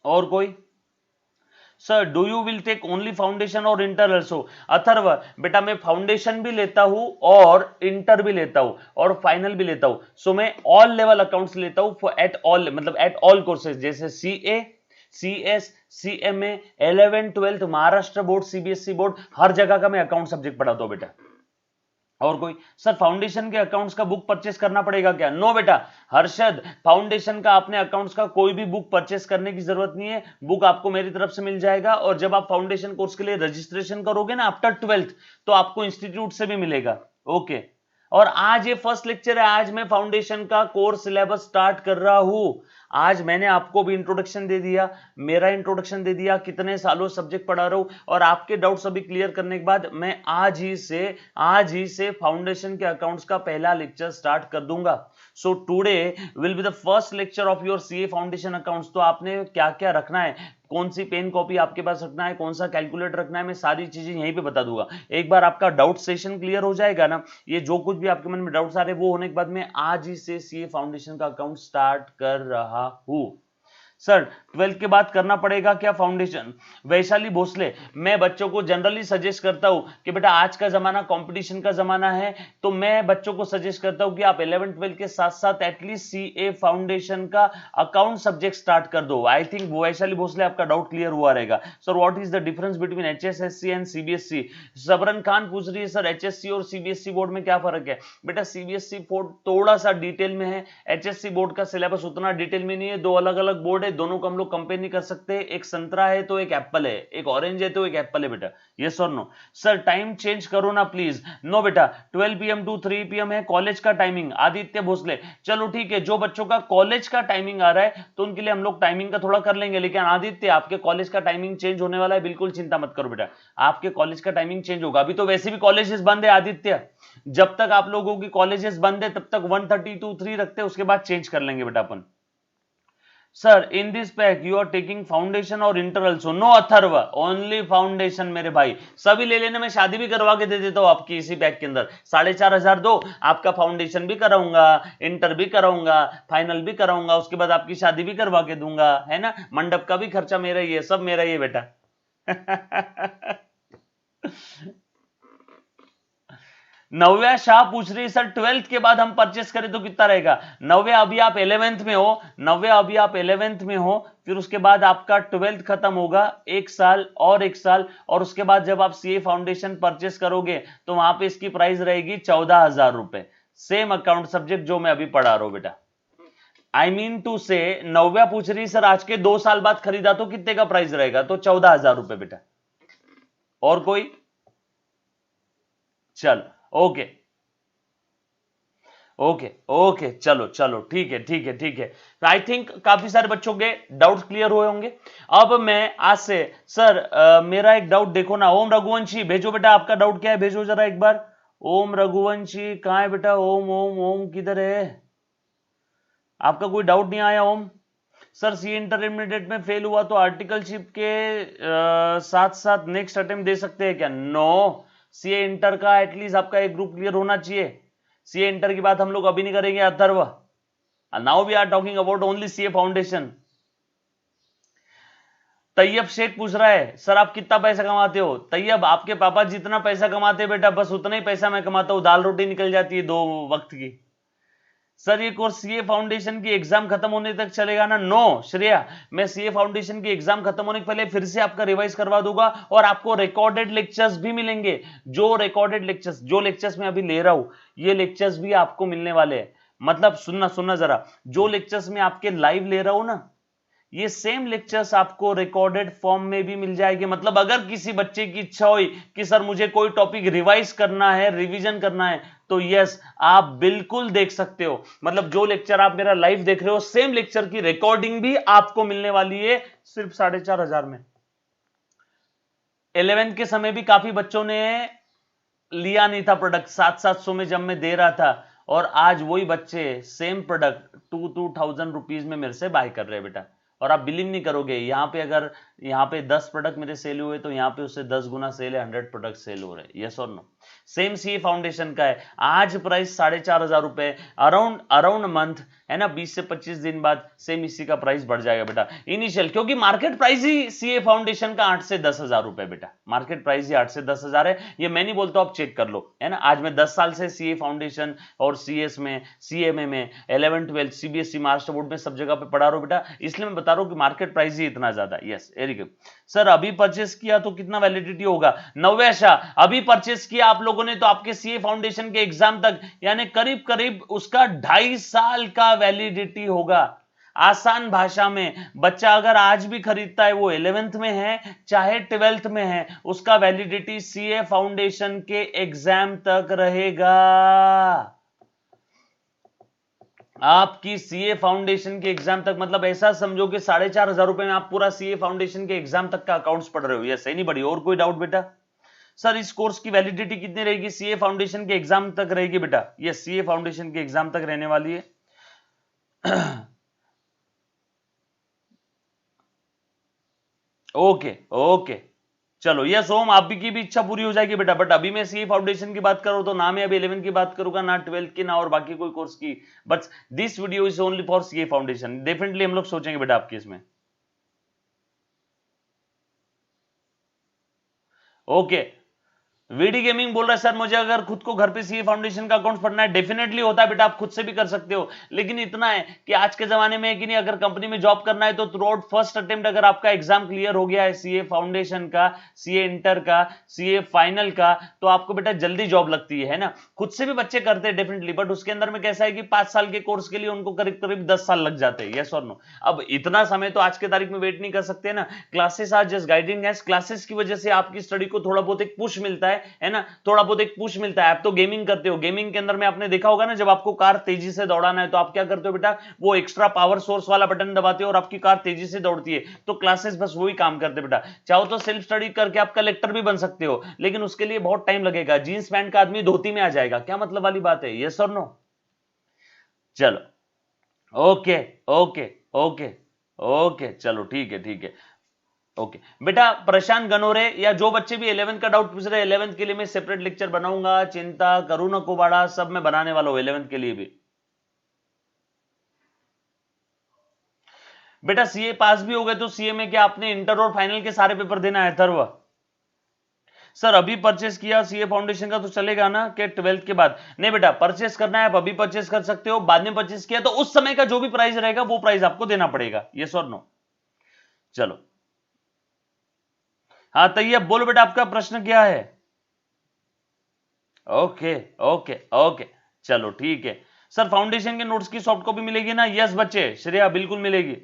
और कोई? Sir do you will take only foundation और इंटर ऑल्सो? अथर्व बेटा मैं फाउंडेशन भी लेता हूं और इंटर भी लेता हूं और फाइनल भी लेता हूं। सो मैं ऑल लेवल अकाउंट्स लेता हूं एट ऑल, मतलब एट ऑल कोर्सेज, जैसे CA, CS, CMA, 11, 12, Maharashtra board, CBSE board, हर जगह का मैं अकाउंट सब्जेक्ट पढ़ाता हूं बेटा। और कोई? सर फाउंडेशन के अकाउंट्स का बुक परचेस करना पड़ेगा क्या? नो बेटा हर्षद, फाउंडेशन का आपने अकाउंट्स का कोई भी बुक परचेस करने की जरूरत नहीं है, बुक आपको मेरी तरफ से मिल जाएगा। और जब आप फाउंडेशन कोर्स के लिए रजिस्ट्रेशन करोगे ना आफ्टर 12th, तो आपको इंस्टीट्यूट से भी मिलेगा। ओके और आज ये फर्स्ट लेक्चर है, आज मैं फाउंडेशन का कोर्स सिलेबस स्टार्ट कर रहा हूं। आज मैंने आपको भी इंट्रोडक्शन दे दिया, मेरा इंट्रोडक्शन दे दिया, कितने सालों सब्जेक्ट पढ़ा रहा हूं, और आपके डाउट सभी क्लियर करने के बाद मैं आज ही से फाउंडेशन के अकाउंट्स का पहला लेक्चर स्टार्ट कर दूंगा। So today will be the first lecture of your CA foundation accounts. तो आपने क्या क्या रखना है, कौन सी पेन कॉपी आपके पास रखना है, कौन सा कैलकुलेटर रखना है, मैं सारी चीजें यहीं पे बता दूंगा। एक बार आपका डाउट सेशन क्लियर हो जाएगा ना, ये जो कुछ भी आपके मन में डाउट्स आ रहे हैं वो होने के बाद मैं आज ही से सीए फाउंडेशन का अकाउंट स्टार्ट कर रहा हूं। सर 12th के बाद करना पड़ेगा क्या फाउंडेशन? वैशाली भोसले, मैं बच्चों को जनरली सजेस्ट करता हूं कि बेटा आज का जमाना कंपटीशन का जमाना है, तो मैं बच्चों को सजेस्ट करता हूं कि आप 11th 12th के साथ साथ एटलीस्ट सीए फाउंडेशन का अकाउंट सब्जेक्ट स्टार्ट कर दो। आई थिंक वैशाली भोसले आपका डाउट क्लियर हुआ रहेगा। Sir what is the difference between HSSC and CBSE? Sabran Khan पूछ रही है सर एचएससी और सीबीएसई बोर्ड में क्या फर्क है? बेटा सीबीएसई बोर्ड थोड़ा सा डिटेल में है, एचएससी बोर्ड का सिलेबस उतना डिटेल में नहीं है। दो अलग अलग बोर्ड है, दोनों को हम लोग कंपेयर नहीं कर सकते। एक संतरा है तो एक एप्पल है, एक ऑरेंज है तो एक एप्पल है बेटा। यस और नो? सर टाइम चेंज करो ना प्लीज। नो बेटा, 12 PM टू 3 PM है कॉलेज का टाइमिंग। आदित्य भोसले, चलो ठीक है, जो बच्चों का कॉलेज का टाइमिंग आ रहा है तो उनके लिए हम लोग टाइमिंग का थोड़ा कर लेंगे, लेकिन आदित्य आपके कॉलेज का टाइमिंग चेंज होने वाला है, बिल्कुल चिंता मत करो बेटा, आपके कॉलेज का टाइमिंग चेंज होगा। अभी तो वैसे भी कॉलेजेस बंद है आदित्य, जब तक आप लोगों की कॉलेजेस बंद है तब तक 1:30 to 3 रखते हैं, उसके बाद चेंज कर लेंगे बेटा अपन। Sir in this pack you are taking foundation और inter also? No Atharva, only foundation मेरे भाई, सभी ले लेना, मैं शादी भी करवा के दे देता हूं आपकी इसी पैक के अंदर। 4,500 दो, आपका फाउंडेशन भी कराऊंगा, इंटर भी कराऊंगा, फाइनल भी कराऊंगा, उसके बाद आपकी शादी भी करवा के दूंगा, है ना, मंडप का भी खर्चा मेरा ही है, सब मेरा ही है बेटा। नव्या शाह पूछ रही सर 12th के बाद हम परचेस करें तो कितना रहेगा? नव्या अभी आप 11th में हो, नव्या अभी आप 11th में हो, फिर उसके बाद आपका 12th खत्म होगा, एक साल और एक साल, और उसके बाद जब आप सीए फाउंडेशन परचेस करोगे तो वहां पे इसकी प्राइस रहेगी 14,000 रुपए, सेम अकाउंट सब्जेक्ट जो मैं अभी पढ़ा रहा हूं बेटा। आई मीन टू से नव्या पूछ रही सर आज के 2 साल बाद खरीदा तो कितने का प्राइस रहेगा? तो 14,000 रुपए बेटा। और कोई? चलो ओके ओके ओके, चलो चलो ठीक है ठीक है ठीक है। आई थिंक काफी सारे बच्चों के डाउट क्लियर हुए होंगे। अब मैं आज से सर मेरा एक डाउट देखो ना, ओम रघुवंशी भेजो बेटा, आपका डाउट क्या है भेजो जरा एक बार। ओम रघुवंशी कहां है बेटा? ओम ओम ओम किधर है? आपका कोई डाउट नहीं आया ओम? सर सी इंटरमीडिएट में फेल हुआ तो आर्टिकलशिप के साथ साथ नेक्स्ट अटेम्प्ट दे सकते हैं क्या? नो, सीए इंटर का एटलीस्ट आपका एक ग्रुप क्लियर होना चाहिए। सीए इंटर की बात हम लोग अभी नहीं करेंगे Atharva, now we are talking about only CA foundation. Tayyab Shaikh पूछ रहा है सर आप कितना पैसा कमाते हो? तैयब आपके पापा जितना पैसा कमाते हैं बेटा बस उतना ही पैसा मैं कमाता हूं, दाल रोटी निकल जाती है 2 वक्त की। सर ये कोर्स सीए फाउंडेशन की एग्जाम खत्म होने तक चलेगा ना? नो श्रेया, मैं सीए फाउंडेशन की एग्जाम खत्म होने के पहले फिर से आपका रिवाइज करवा दूंगा, और आपको रिकॉर्डेड लेक्चर्स भी मिलेंगे। जो रिकॉर्डेड लेक्चर्स, जो लेक्चर्स मैं अभी ले रहा हूं, ये लेक्चर्स भी आपको मिलने वाले हैं। मतलब सुनना जरा, जो लेक्चर्स में आपके लाइव ले रहा हूं ना, ये सेम लेक्चर्स आपको रिकॉर्डेड फॉर्म में भी मिल जाएंगे। मतलब अगर किसी बच्चे की इच्छा हुई कि सर मुझे कोई टॉपिक रिवाइज करना है, रिवीजन करना है, तो यस आप बिल्कुल देख सकते हो। मतलब जो लेक्चर आप मेरा लाइव देख रहे हो, सेम लेक्चर की रिकॉर्डिंग भी आपको मिलने वाली है सिर्फ 4,500 में। 11th के समय भी काफी बच्चों ने लिया नहीं था प्रोडक्ट, 700-700 में जब मैं दे रहा था, और आज वही बच्चे सेम प्रोडक्ट 2,000 रुपीज में मेरे से बाय कर रहे हैं बेटा। और आप बिलीव नहीं करोगे, यहाँ पे अगर यहाँ पे 10 प्रोडक्ट मेरे सेल हुए तो यहाँ पे उससे 10 गुना सेल है, 100 प्रोडक्ट सेल हो रहे हैं। यस और नो? सेम सीए फाउंडेशन का है, आज प्राइस 4,500 रुपए, अराउंड मंथ है ना, 20 से 25 दिन बाद सेम इसी का प्राइस बढ़ जाएगा बेटा इनिशियल, क्योंकि मार्केट प्राइस ही सीए फाउंडेशन का 8 से 10,000 रुपए बेटा, मार्केट प्राइस ही 8 से 10,000 है। ये मैं नहीं बोलता, आप चेक कर लो, है ना। आज मैं 10 साल से सीए फाउंडेशन और सीएस में, सीएमए में, 11th 12th CBSE Maharashtra board में सब जगह पे पढ़ा रहा हूं बेटा, इसलिए मैं बता रहा हूं कि मार्केट प्राइस ही इतना ज्यादा। Yes very good. सर अभी परचेस किया तो कितना वैलिडिटी होगा? नव्या शाह, अभी परचेस किया आप लोगों ने तो आपके सीए फाउंडेशन के एग्जाम तक, यानी करीब करीब उसका 2.5 साल का वैलिडिटी होगा। आसान भाषा में बच्चा अगर आज भी खरीदता है, वो 11th में है चाहे 12th में है, उसका वैलिडिटी सीए फाउंडेशन के एग्जाम तक रहेगा। आपकी सीए फाउंडेशन के एग्जाम तक, मतलब ऐसा समझो कि 4,500 रुपए में आप पूरा सीए फाउंडेशन के एग्जाम तक का अकाउंट्स पढ़ रहे हो। ये सही नहीं बढ़ी? और कोई डाउट बेटा? सर इस कोर्स की वैलिडिटी कितनी रहेगी? सीए फाउंडेशन के एग्जाम तक रहेगी बेटा। ये सीए फाउंडेशन के एग्जाम तक रहने वाली है। ओके ओके, चलो ये सोम आप की भी इच्छा पूरी हो जाएगी बेटा। बट अभी मैं सीए फाउंडेशन की बात करूं तो ना मैं अभी 11 की बात करूंगा, ना 12 की, ना और बाकी कोई कोर्स की। But this video is only for CA foundation. Definitely हम लोग सोचेंगे बेटा आपके इसमें। ओके, वीडी गेमिंग बोल रहा है सर मुझे अगर खुद को घर पे सीए फाउंडेशन का अकाउंट पढ़ना है, डेफिनेटली होता है बेटा, आप खुद से भी कर सकते हो। लेकिन इतना है कि आज के जमाने में कि नहीं, अगर कंपनी में जॉब करना है तो थ्रू आउट फर्स्ट अटेम्प्ट अगर आपका एग्जाम क्लियर हो गया है सीए फाउंडेशन का, सीए इंटर का, सीए फाइनल का, तो आपको बेटा जल्दी जॉब लगती है ना। खुद से भी बच्चे करते हैं डेफिनेटली, बट उसके अंदर में कैसा है कि 5 साल के कोर्स के लिए उनको करीब करीब 10 साल लग जाते हैं। यस और नो? अब इतना समय तो आज के तारीख में वेट नहीं कर सकते ना। Classes are just guiding as, classes की वजह से आपकी स्टडी को थोड़ा बहुत एक पुश मिलता है ना, थोड़ा बहुत एक पुश मिलता है। आप तो गेमिंग करते हो, गेमिंग के अंदर में आपने देखा होगा ना, जब आपको कार तेजी से दौड़ाना है तो आप क्या करते हो बेटा, वो एक्स्ट्रा पावर सोर्स वाला बटन दबाते हो और आपकी कार तेजी से दौड़ती है। तो क्लासेस बस वही काम करते बेटा। चाहो तो सेल्फ स्टडी करके आप कलेक्टर भी बन सकते हो, लेकिन उसके लिए बहुत टाइम लगेगा। जींस पैंट का आदमी धोती में आ जाएगा, क्या मतलब वाली बात है? यस और नो? चलो ओके ओके ओके ओके, चलो ठीक है ठीक है। ओके बेटा, प्रशांत गनोरे या जो बच्चे भी 11th का डाउट पूछ रहे हैं, 11th के लिए मैं सेपरेट लेक्चर बनाऊंगा, चिंता करूं ना कुबाड़ा, सब मैं बनाने वाला हूं 11th के लिए भी। बेटा सीए पास भी हो गए तो सीए में क्या आपने इंटर और फाइनल के सारे पेपर देना है थर्व? सर अभी परचेस किया सीए फाउंडेशन का तो चलेगा ना, कि 12th के बाद? नहीं बेटा, परचेस करना है आप अभी परचेस कर सकते हो, बाद में परचेस किया तो उस समय का जो भी प्राइस रहेगा वो प्राइस आपको देना पड़ेगा। यस और नो? चलो हाँ तैयब बोलो बेटा, आपका प्रश्न क्या है? ओके ओके ओके, चलो ठीक है। सर फाउंडेशन के नोट्स की सॉफ्ट कॉपी मिलेगी ना? यस बच्चे, श्रेया बिल्कुल मिलेगी।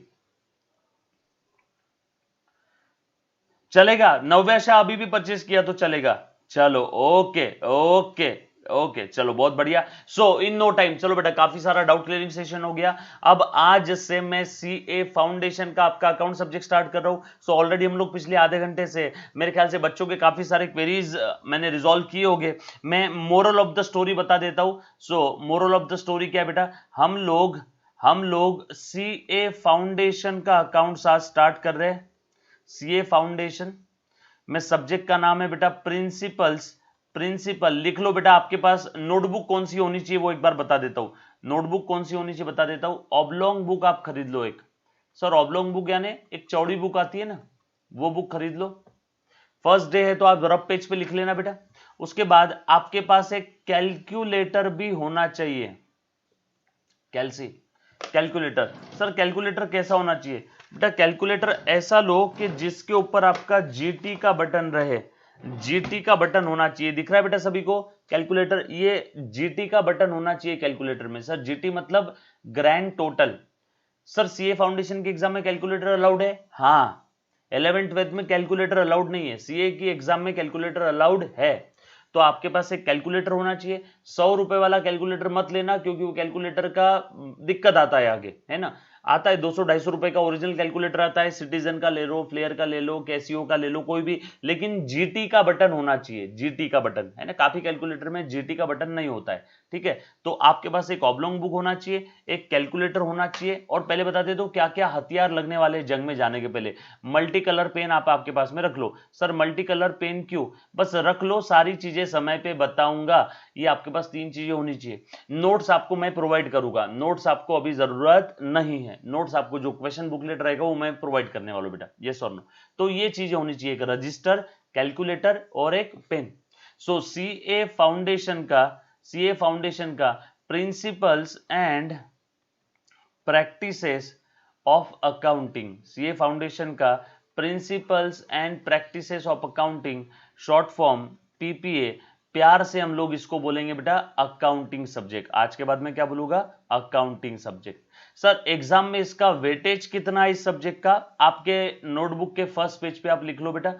चलेगा, नव्या शाह अभी भी परचेस किया तो चलेगा। चलो ओके ओके ओके, चलो बहुत बढ़िया। सो इन नो टाइम, चलो बेटा काफी सारा डाउट क्लियरिंग सेशन हो गया। अब आज से मैं सीए फाउंडेशन का आपका अकाउंट सब्जेक्ट स्टार्ट कर रहा हूं। सो ऑलरेडी हम लोग पिछले आधे घंटे से मेरे ख्याल से बच्चों के काफी सारे क्वेरीज मैंने रिजॉल्व किए होंगे। मैं मोरल ऑफ द स्टोरी बता देता हूं। सो मोरल ऑफ द स्टोरी क्या है बेटा, हम लोग सीए फाउंडेशन का अकाउंट आज स्टार्ट कर रहे हैं। सीए फाउंडेशन में सब्जेक्ट का नाम है बेटा प्रिंसिपल्स। प्रिंसिपल लिख लो बेटा। आपके पास नोटबुक कौन सी होनी चाहिए वो एक बार बता देता हूं। नोटबुक कौन सी होनी चाहिए बता देता हूं। ऑब्लोंग बुक आप खरीद लो एक। सर ऑब्लोंग बुक यानी एक चौड़ी बुक आती है ना, वो बुक खरीद लो। फर्स्ट डे है तो आप रफ पेज पे लिख लेना बेटा। उसके बाद आपके पास एक कैलकुलेटर भी होना चाहिए। कैलकुलेटर। सर कैलकुलेटर कैसा होना चाहिए बेटा? कैलकुलेटर ऐसा लो कि जिसके ऊपर आपका जीटी का बटन रहे। जीटी का बटन होना चाहिए, दिख रहा है बेटा सभी को? कैलकुलेटर, ये जीटी का बटन होना चाहिए कैलकुलेटर में। सर जीटी मतलब grand total. Sir CA foundation के एग्जाम में कैलकुलेटर अलाउड है? हाँ, 11th 12th में कैलकुलेटर अलाउड नहीं है, सीए की एग्जाम में कैलकुलेटर अलाउड है। तो आपके पास एक कैलकुलेटर होना चाहिए। 100 रुपए वाला कैलकुलेटर मत लेना, क्योंकि वो कैलकुलेटर का दिक्कत आता है आगे, है ना। आता है 200-250 रुपए का ओरिजिनल कैलकुलेटर आता है, सिटीजन का ले लो, फ्लेयर का ले लो, कैसियो का ले लो, कोई भी, लेकिन जीटी का बटन होना चाहिए। जीटी का बटन, है ना, काफी कैलकुलेटर में जीटी का बटन नहीं होता है। ठीक है, तो आपके पास एक ऑब्लोंग बुक होना चाहिए, एक कैलकुलेटर होना चाहिए, और पहले बता दे दो क्या क्या हथियार लगने वाले जंग में जाने के पहले। मल्टी कलर पेन आप आपके पास में रख लो। सर मल्टी कलर पेन क्यों? बस रख लो, सारी चीजें समय पे बताऊंगा। ये आपके पास 3 चीजें होनी चाहिए। नोट्स आपको मैं प्रोवाइड करूंगा, नोट्स आपको अभी जरूरत नहीं है। नोट्स आपको जो क्वेश्चन बुकलेट रहेगा वो मैं प्रोवाइड करने वाला हूं बेटा। यस और नो? तो ये चीजें होनी चाहिए, एक रजिस्टर, कैलकुलेटर और एक पेन। सो सीए फाउंडेशन का principles and practices of accounting, CA foundation का principles and practices of accounting, short form PPA, प्यार से हम लोग इसको बोलेंगे बेटा अकाउंटिंग सब्जेक्ट। आज के बाद में क्या बोलूंगा? Accounting subject. सर एग्जाम में इसका वेटेज कितना है इस सब्जेक्ट का? आपके नोटबुक के फर्स्ट पेज पे आप लिख लो बेटा,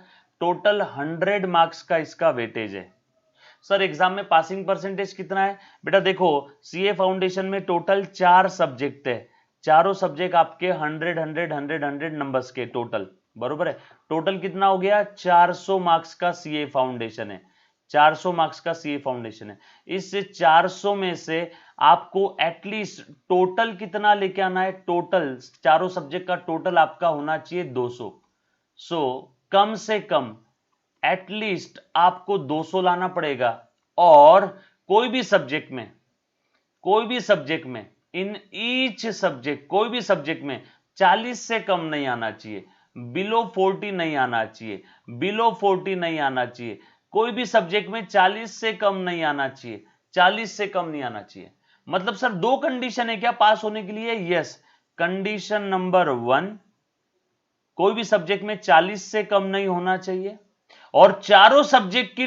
टोटल 100 मार्क्स का इसका वेटेज है। सर एग्जाम में पासिंग परसेंटेज कितना है? बेटा देखो, सीए फाउंडेशन में टोटल 4 सब्जेक्ट है, चारों सब्जेक्ट आपके 100 नंबर्स के टोटल, बरोबर है। टोटल कितना हो गया? 400 मार्क्स का सीए फाउंडेशन है, 400 मार्क्स का सीए फाउंडेशन है। इस 400 में से आपको एटलीस्ट टोटल कितना लेके आना है? टोटल चारों सब्जेक्ट का टोटल आपका होना चाहिए 200। सो कम से कम एटलीस्ट आपको 200 लाना पड़ेगा। और कोई भी सब्जेक्ट में इन ईच सब्जेक्ट, कोई भी सब्जेक्ट में 40 से कम नहीं आना चाहिए, बिलो 40 नहीं आना चाहिए, बिलो 40 नहीं आना चाहिए। कोई भी सब्जेक्ट में 40 से कम नहीं आना चाहिए, 40 से कम नहीं आना चाहिए। मतलब सर 2 कंडीशन है क्या पास होने के लिए? यस। कंडीशन नंबर 1, कोई भी सब्जेक्ट में 40 से कम नहीं होना चाहिए, और चारों सब्जेक्ट की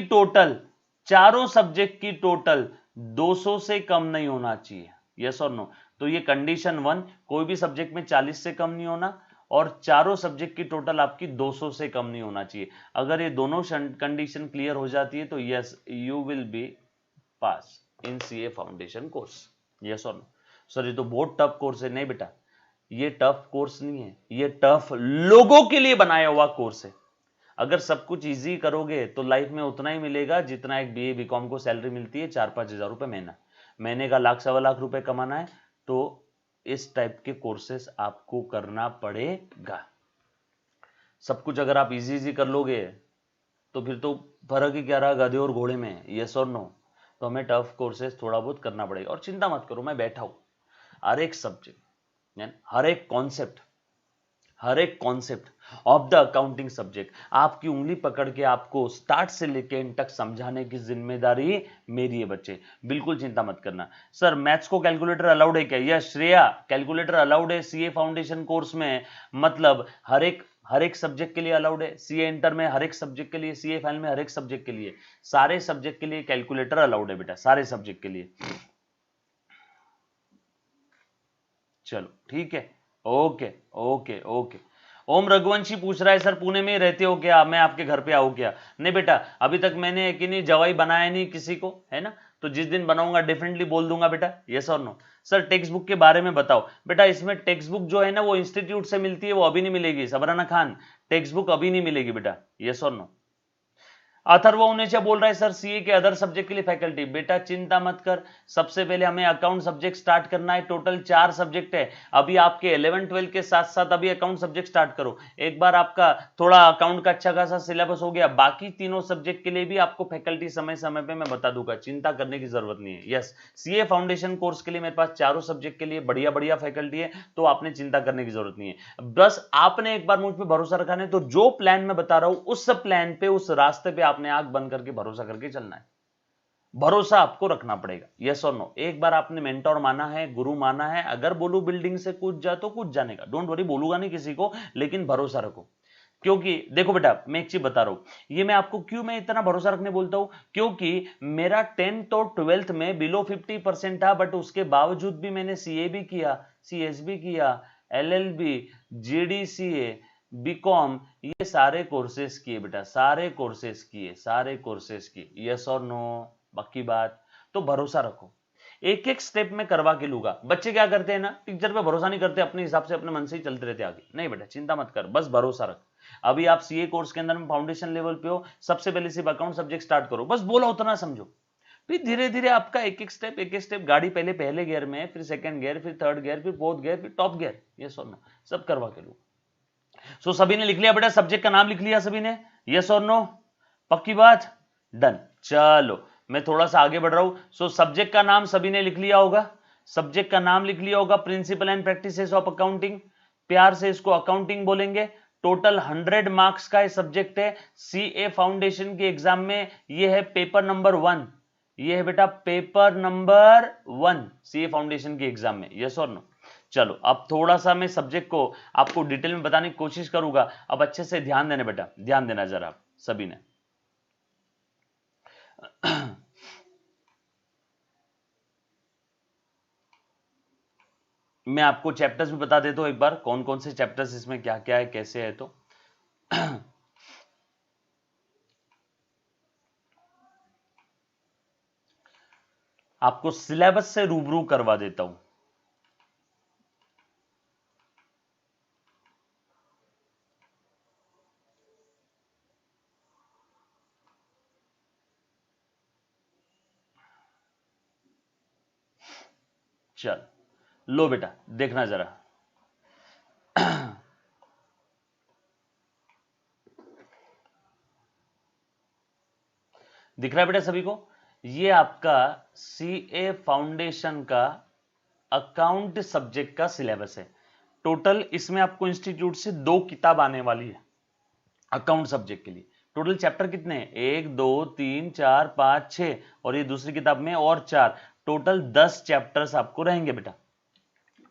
टोटल 200 से कम नहीं होना चाहिए। यस और नो? तो ये कंडीशन 1, कोई भी सब्जेक्ट में 40 से कम नहीं होना, और चारों सब्जेक्ट की टोटल आपकी 200 से कम नहीं होना चाहिए। अगर ये दोनों कंडीशन क्लियर हो जाती है तो yes, you will B pass in CA foundation course. Yes और नो? सर ये तो बहुत टफ कोर्स है। नहीं बेटा, ये टफ कोर्स नहीं है, ये टफ लोगों के लिए बनाया हुआ कोर्स है। अगर सब कुछ इजी करोगे तो लाइफ में उतना ही मिलेगा जितना एक बीए बीकॉम को सैलरी मिलती है, 4-5 हजार रुपए महीना। महीने का 1,00,000-1,25 लाख रुपए कमाना है तो इस टाइप के कोर्सेस आपको करना पड़ेगा। सब कुछ अगर आप इजी कर लोगे तो फिर तो फर्क ही क्या रहा गधे और घोड़े में? यस और नो? तो हमें टफ कोर्सेस थोड़ा बहुत करना पड़ेगा। और चिंता मत करो, मैं बैठा हूं, हर एक सब्जेक्ट, हर एक concept of the accounting subject आपकी उंगली पकड़ के आपको स्टार्ट से लेके एंड तक समझाने की जिम्मेदारी मेरी है बच्चे, बिल्कुल चिंता मत करना। सर मैथ्स को कैलकुलेटर अलाउड है क्या? यस श्रेया, कैलकुलेटर अलाउड है सीए फाउंडेशन कोर्स में। मतलब हर एक सब्जेक्ट के लिए अलाउड है। सीए इंटर में हर एक सब्जेक्ट के लिए, सीए फाइनल में हर एक सब्जेक्ट के लिए, सारे सब्जेक्ट के लिए कैलकुलेटर अलाउड है बेटा, सारे सब्जेक्ट के लिए। चलो ठीक है, ओके ओके ओके। ओम रघुवंशी पूछ रहा है सर पुणे में रहते हो क्या, मैं आपके घर पे आऊं क्या? नहीं बेटा, अभी तक मैंने कि नहीं जवाई बनाया नहीं किसी को, है ना? तो जिस दिन बनाऊंगा डेफिनेटली बोल दूंगा बेटा। यस और नो? सर टेक्स्ट बुक के बारे में बताओ। बेटा इसमें टेक्स्ट बुक जो है ना वो इंस्टीट्यूट से मिलती है, वो अभी नहीं मिलेगी। सबराना खान, टेक्स्ट बुक अभी नहीं मिलेगी बेटा। यस और नो? अथर्व उन्हेचा बोल रहा है सर सीए के अदर सब्जेक्ट के लिए फैकल्टी। बेटा चिंता मत कर, सबसे पहले हमें अकाउंट सब्जेक्ट स्टार्ट करना है। टोटल 4 सब्जेक्ट है। अभी आपके 11-12 के साथ साथ अभी अकाउंट सब्जेक्ट स्टार्ट करो। एक बार आपका थोड़ा अकाउंट का अच्छा खासा सिलेबस हो गया, बाकी तीनों सब्जेक्ट के लिए भी आपको फैकल्टी समय समय पे मैं बता दूंगा, चिंता करने की जरूरत नहीं है। यस, सीए फाउंडेशन कोर्स के लिए मेरे पास चारों सब्जेक्ट के लिए बढ़िया बढ़िया फैकल्टी है, तो आपने चिंता करने की जरूरत नहीं है। बस आपने एक बार मुझ पर भरोसा रखा है, तो जो प्लान मैं बता रहा हूं उस प्लान पे, उस रास्ते पे आपने आंख बंद करके भरोसा करके चलना है। भरोसा आपको रखना पड़ेगा। यस और नो? एक बार आपने मेंटोर माना है, गुरु माना है, अगर बोलू बिल्डिंग से कूद जा तो कूद जाने का, डोंट वरी, बोलूंगा नहीं किसी को, लेकिन भरोसा रखो। क्योंकि देखो बेटा, मैं एक चीज बता रहा हूं, ये मैं आपको क्यों मैं इतना भरोसा रखने बोलता हूं, क्योंकि मेरा 10th और 12th में बिलो 50% था, बट उसके बावजूद भी मैंने सीए भी किया, सीएस भी किया, एलएलबी, जीडीसीए, बीकॉम, ये सारे कोर्सेस किए बेटा, सारे कोर्सेस किए। यस और नो? पक्की बात? तो भरोसा रखो, एक एक स्टेप में करवा के लूंगा। बच्चे क्या करते हैं ना, टीचर पे भरोसा नहीं करते, अपने हिसाब से अपने मन से ही चलते रहते आगे। नहीं बेटा चिंता मत कर, बस भरोसा रख। अभी आप सीए कोर्स के अंदर में फाउंडेशन लेवल पे हो, सबसे पहले सिर्फ अकाउंट सब्जेक्ट स्टार्ट करो, बस बोला उतना समझो। फिर धीरे धीरे आपका एक एक स्टेप गाड़ी पहले गियर में है, फिर सेकंड गियर, फिर थर्ड गियर, फिर फोर्थ गियर, फिर टॉप गियर। ये सुनना, सब करवा के लो। सो सभी ने लिख लिया बेटा, सब्जेक्ट का नाम लिख लिया सभी ने? यस और नो? पक्की बात? डन। चलो मैं थोड़ा सा आगे बढ़ रहा हूं। सो सब्जेक्ट का नाम सभी ने लिख लिया होगा, सब्जेक्ट का नाम लिख लिया होगा, principle and practices of accounting. प्यार से इसको अकाउंटिंग बोलेंगे। टोटल 100 मार्क्स का सब्जेक्ट है। सीए फाउंडेशन के एग्जाम में ये है पेपर नंबर 1, ये है बेटा पेपर नंबर 1 सीए फाउंडेशन के एग्जाम में। यस और नो? चलो अब थोड़ा सा मैं सब्जेक्ट को आपको डिटेल में बताने की कोशिश करूंगा। अब अच्छे से ध्यान देना बेटा, ध्यान देना जरा सभी ने। मैं आपको चैप्टर्स भी बता देता हूं एक बार, कौन कौन से चैप्टर्स इसमें क्या क्या है कैसे है। तो आपको सिलेबस से रूबरू करवा देता हूं। चल लो बेटा देखना जरा। दिख रहा है बेटा सभी को? ये आपका सीए फाउंडेशन का अकाउंट सब्जेक्ट का सिलेबस है। टोटल इसमें आपको इंस्टीट्यूट से 2 किताब आने वाली है अकाउंट सब्जेक्ट के लिए। टोटल चैप्टर कितने हैं? 1 2 3 4 5 6 और ये दूसरी किताब में और 4। टोटल 10 चैप्टर्स आपको रहेंगे बेटा।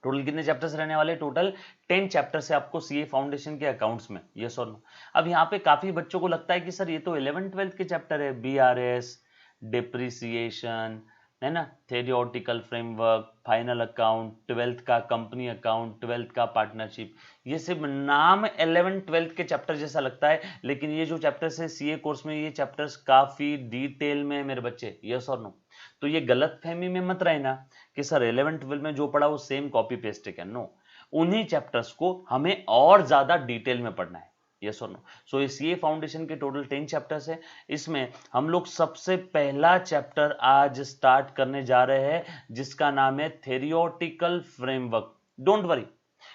टोटल कितने चैप्टर्स रहने वाले? टोटल 10 चैप्टर से आपको सीए फाउंडेशन के अकाउंट्स में। यस और नो? अब यहाँ पे काफी बच्चों को लगता है कि सर ये तो 11th-12th के चैप्टर है, बीआरएस, डिप्रिसिएशन, है ना, थेरियोटिकल फ्रेमवर्क, फाइनल अकाउंट, 12th का कंपनी अकाउंट, 12th का पार्टनरशिप। ये सिर्फ नाम 11th-12th के चैप्टर जैसा लगता है, लेकिन ये जो चैप्टर्स है सीए कोर्स में, ये चैप्टर्स काफी डिटेल में है मेरे बच्चे। यस और नो? तो ये गलत फहमी में मत रहना कि सर 11th-12th में जो पढ़ा वो सेम कॉपी पेस्ट है क्या। नो, उन्हीं चैप्टर्स को हमें और ज्यादा डिटेल में पढ़ना है। यस और नो? सो इस ये फाउंडेशन के टोटल 10 चैप्टर्स है। इसमें हम लोग सबसे पहला चैप्टर आज स्टार्ट करने जा रहे हैं जिसका नाम है थेरियोटिकल फ्रेमवर्क। डोंट वरी,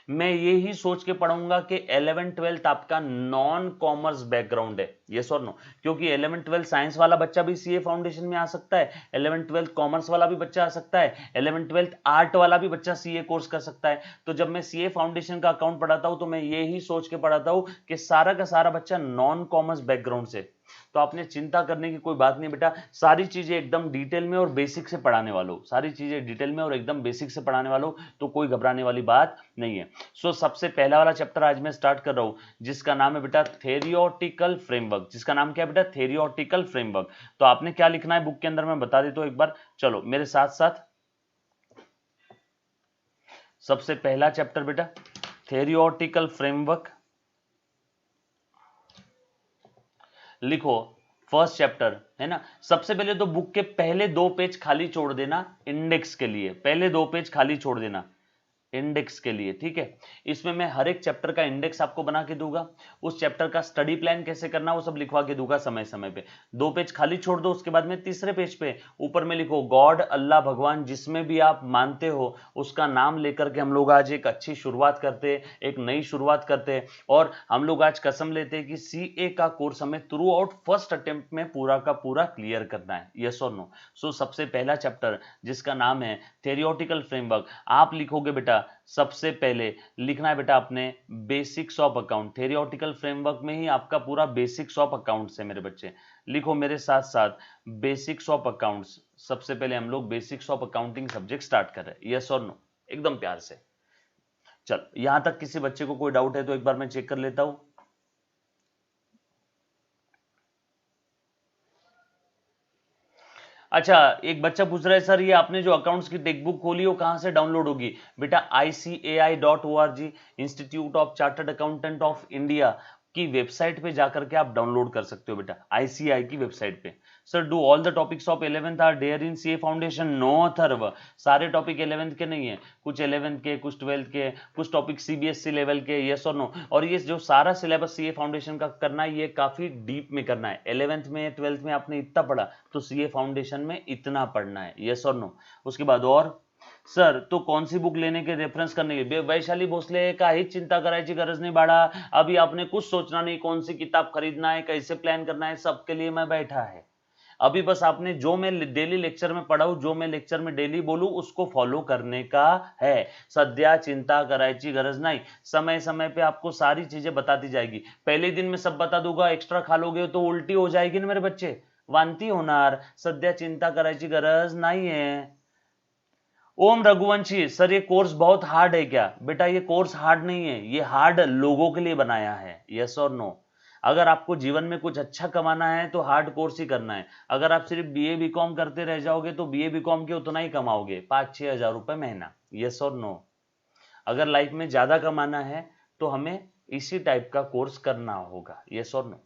मैं ये ही सोच के पढ़ूंगा कि 11th-12th आपका नॉन कॉमर्स बैकग्राउंड है। यस और नो? क्योंकि 11th-12th साइंस वाला बच्चा भी सीए फाउंडेशन में आ सकता है, 11th-12th कॉमर्स वाला भी बच्चा आ सकता है, 11th-12th आर्ट वाला भी बच्चा सीए कोर्स कर सकता है। तो जब मैं सीए फाउंडेशन का अकाउंट पढ़ाता हूं तो मैं ये ही सोच के पढ़ाता हूं कि सारा का सारा बच्चा नॉन कॉमर्स बैकग्राउंड से। तो आपने चिंता करने की कोई बात नहीं बेटा, सारी चीजें एकदम डिटेल में और बेसिक से पढ़ाने वालों, सारी चीजें डिटेल में और एकदम बेसिक से पढ़ाने वालों, तो कोई घबराने वाली बात नहीं है। सो सबसे पहला वाला चैप्टर आज मैं स्टार्ट कर रहा हूं जिसका नाम है बेटा थेरियोटिकल फ्रेमवर्क। जिसका नाम क्या है बेटा? थेरियोटिकल फ्रेमवर्क। तो आपने क्या लिखना है बुक के अंदर मैं बता देता हूं एक बार, चलो मेरे साथ साथ। सबसे पहला चैप्टर बेटा थेरियोटिकल फ्रेमवर्क लिखो। फर्स्ट चैप्टर है ना। सबसे पहले तो बुक के पहले 2 पेज खाली छोड़ देना इंडेक्स के लिए, पहले 2 पेज खाली छोड़ देना इंडेक्स के लिए, ठीक है। इसमें मैं हर एक चैप्टर का इंडेक्स आपको बना के दूंगा, उस चैप्टर का स्टडी प्लान कैसे करना वो सब लिखवा के दूंगा समय समय पे। 2 पेज खाली छोड़ दो, उसके बाद में तीसरे पेज पे ऊपर में लिखो गॉड, अल्लाह, भगवान, जिसमें भी आप मानते हो उसका नाम लेकर के हम लोग आज एक अच्छी शुरुआत करते हैं, एक नई शुरुआत करते हैं। और हम लोग आज कसम लेते हैं कि सीए का कोर्स हमें थ्रू आउट फर्स्ट अटेम्प्ट में पूरा का पूरा क्लियर करना है। यस और नो? सो सबसे पहला चैप्टर जिसका नाम है थेरियोटिकल फ्रेमवर्क, आप लिखोगे बेटा सबसे पहले लिखना है बेटा आपने बेसिक्स ऑफ अकाउंट। थेरियोटिकल फ्रेमवर्क में ही आपका पूरा बेसिक्स ऑफ अकाउंट्स है मेरे बच्चे। लिखो मेरे साथ साथ बेसिक्स ऑफ अकाउंट्स। सबसे पहले हम लोग basics of accounting subject start कर रहे हैं। यस और नो? एकदम प्यार से। चल यहां तक किसी बच्चे को कोई डाउट है तो एक बार मैं चेक कर लेता हूं। अच्छा, एक बच्चा पूछ रहा है सर ये आपने जो अकाउंट्स की टेक्स्ट बुक खोली वो कहां से डाउनलोड होगी? बेटा ICAI.org, institute of chartered accountant of India की वेबसाइट पे जाकर के आप डाउनलोड कर सकते हो बेटा, ICAI की वेबसाइट पे। Sir do all the topics of 11th are there in CA foundation? No Atharva, सारे टॉपिक 11th के नहीं है, कुछ 11th के, कुछ 12th के, कुछ टॉपिक CBSE लेवल के। यस और नो? और ये जो सारा सिलेबस सीए फाउंडेशन का करना है ये काफी डीप में करना है। 11th में 12th में आपने इतना पढ़ा तो सीए फाउंडेशन में इतना पढ़ना है। यस और नो? उसके बाद और सर तो कौन सी बुक लेने के रेफरेंस करने के? वैशाली भोसले काही चिंता करायची गरज नहीं बाड़ा, अभी आपने कुछ सोचना नहीं कौन सी किताब खरीदना है, कैसे प्लान करना है, सबके लिए मैं बैठा है। अभी बस आपने जो मैं डेली लेक्चर में पढ़ाऊं, जो मैं लेक्चर में डेली बोलूं उसको फॉलो करने का है। सद्या चिंता करायची गरज नहीं, समय समय पे आपको सारी चीजें बताती जाएगी। पहले दिन में सब बता दूंगा, एक्स्ट्रा खा लोगे तो उल्टी हो जाएगी ना मेरे बच्चे, वांती होणार। सद्या चिंता करायची गरज नहीं है। ओम रघुवंशी सर ये कोर्स बहुत हार्ड है क्या? बेटा ये कोर्स हार्ड नहीं है, ये हार्ड लोगों के लिए बनाया है। यस और नो? अगर आपको जीवन में कुछ अच्छा कमाना है तो हार्ड कोर्स ही करना है। अगर आप सिर्फ बीए बीकॉम करते रह जाओगे तो बीए बीकॉम के उतना ही कमाओगे, 5-6 हजार रुपए महीना। यस और नो? अगर लाइफ में ज्यादा कमाना है तो हमें इसी टाइप का कोर्स करना होगा। यस और नो?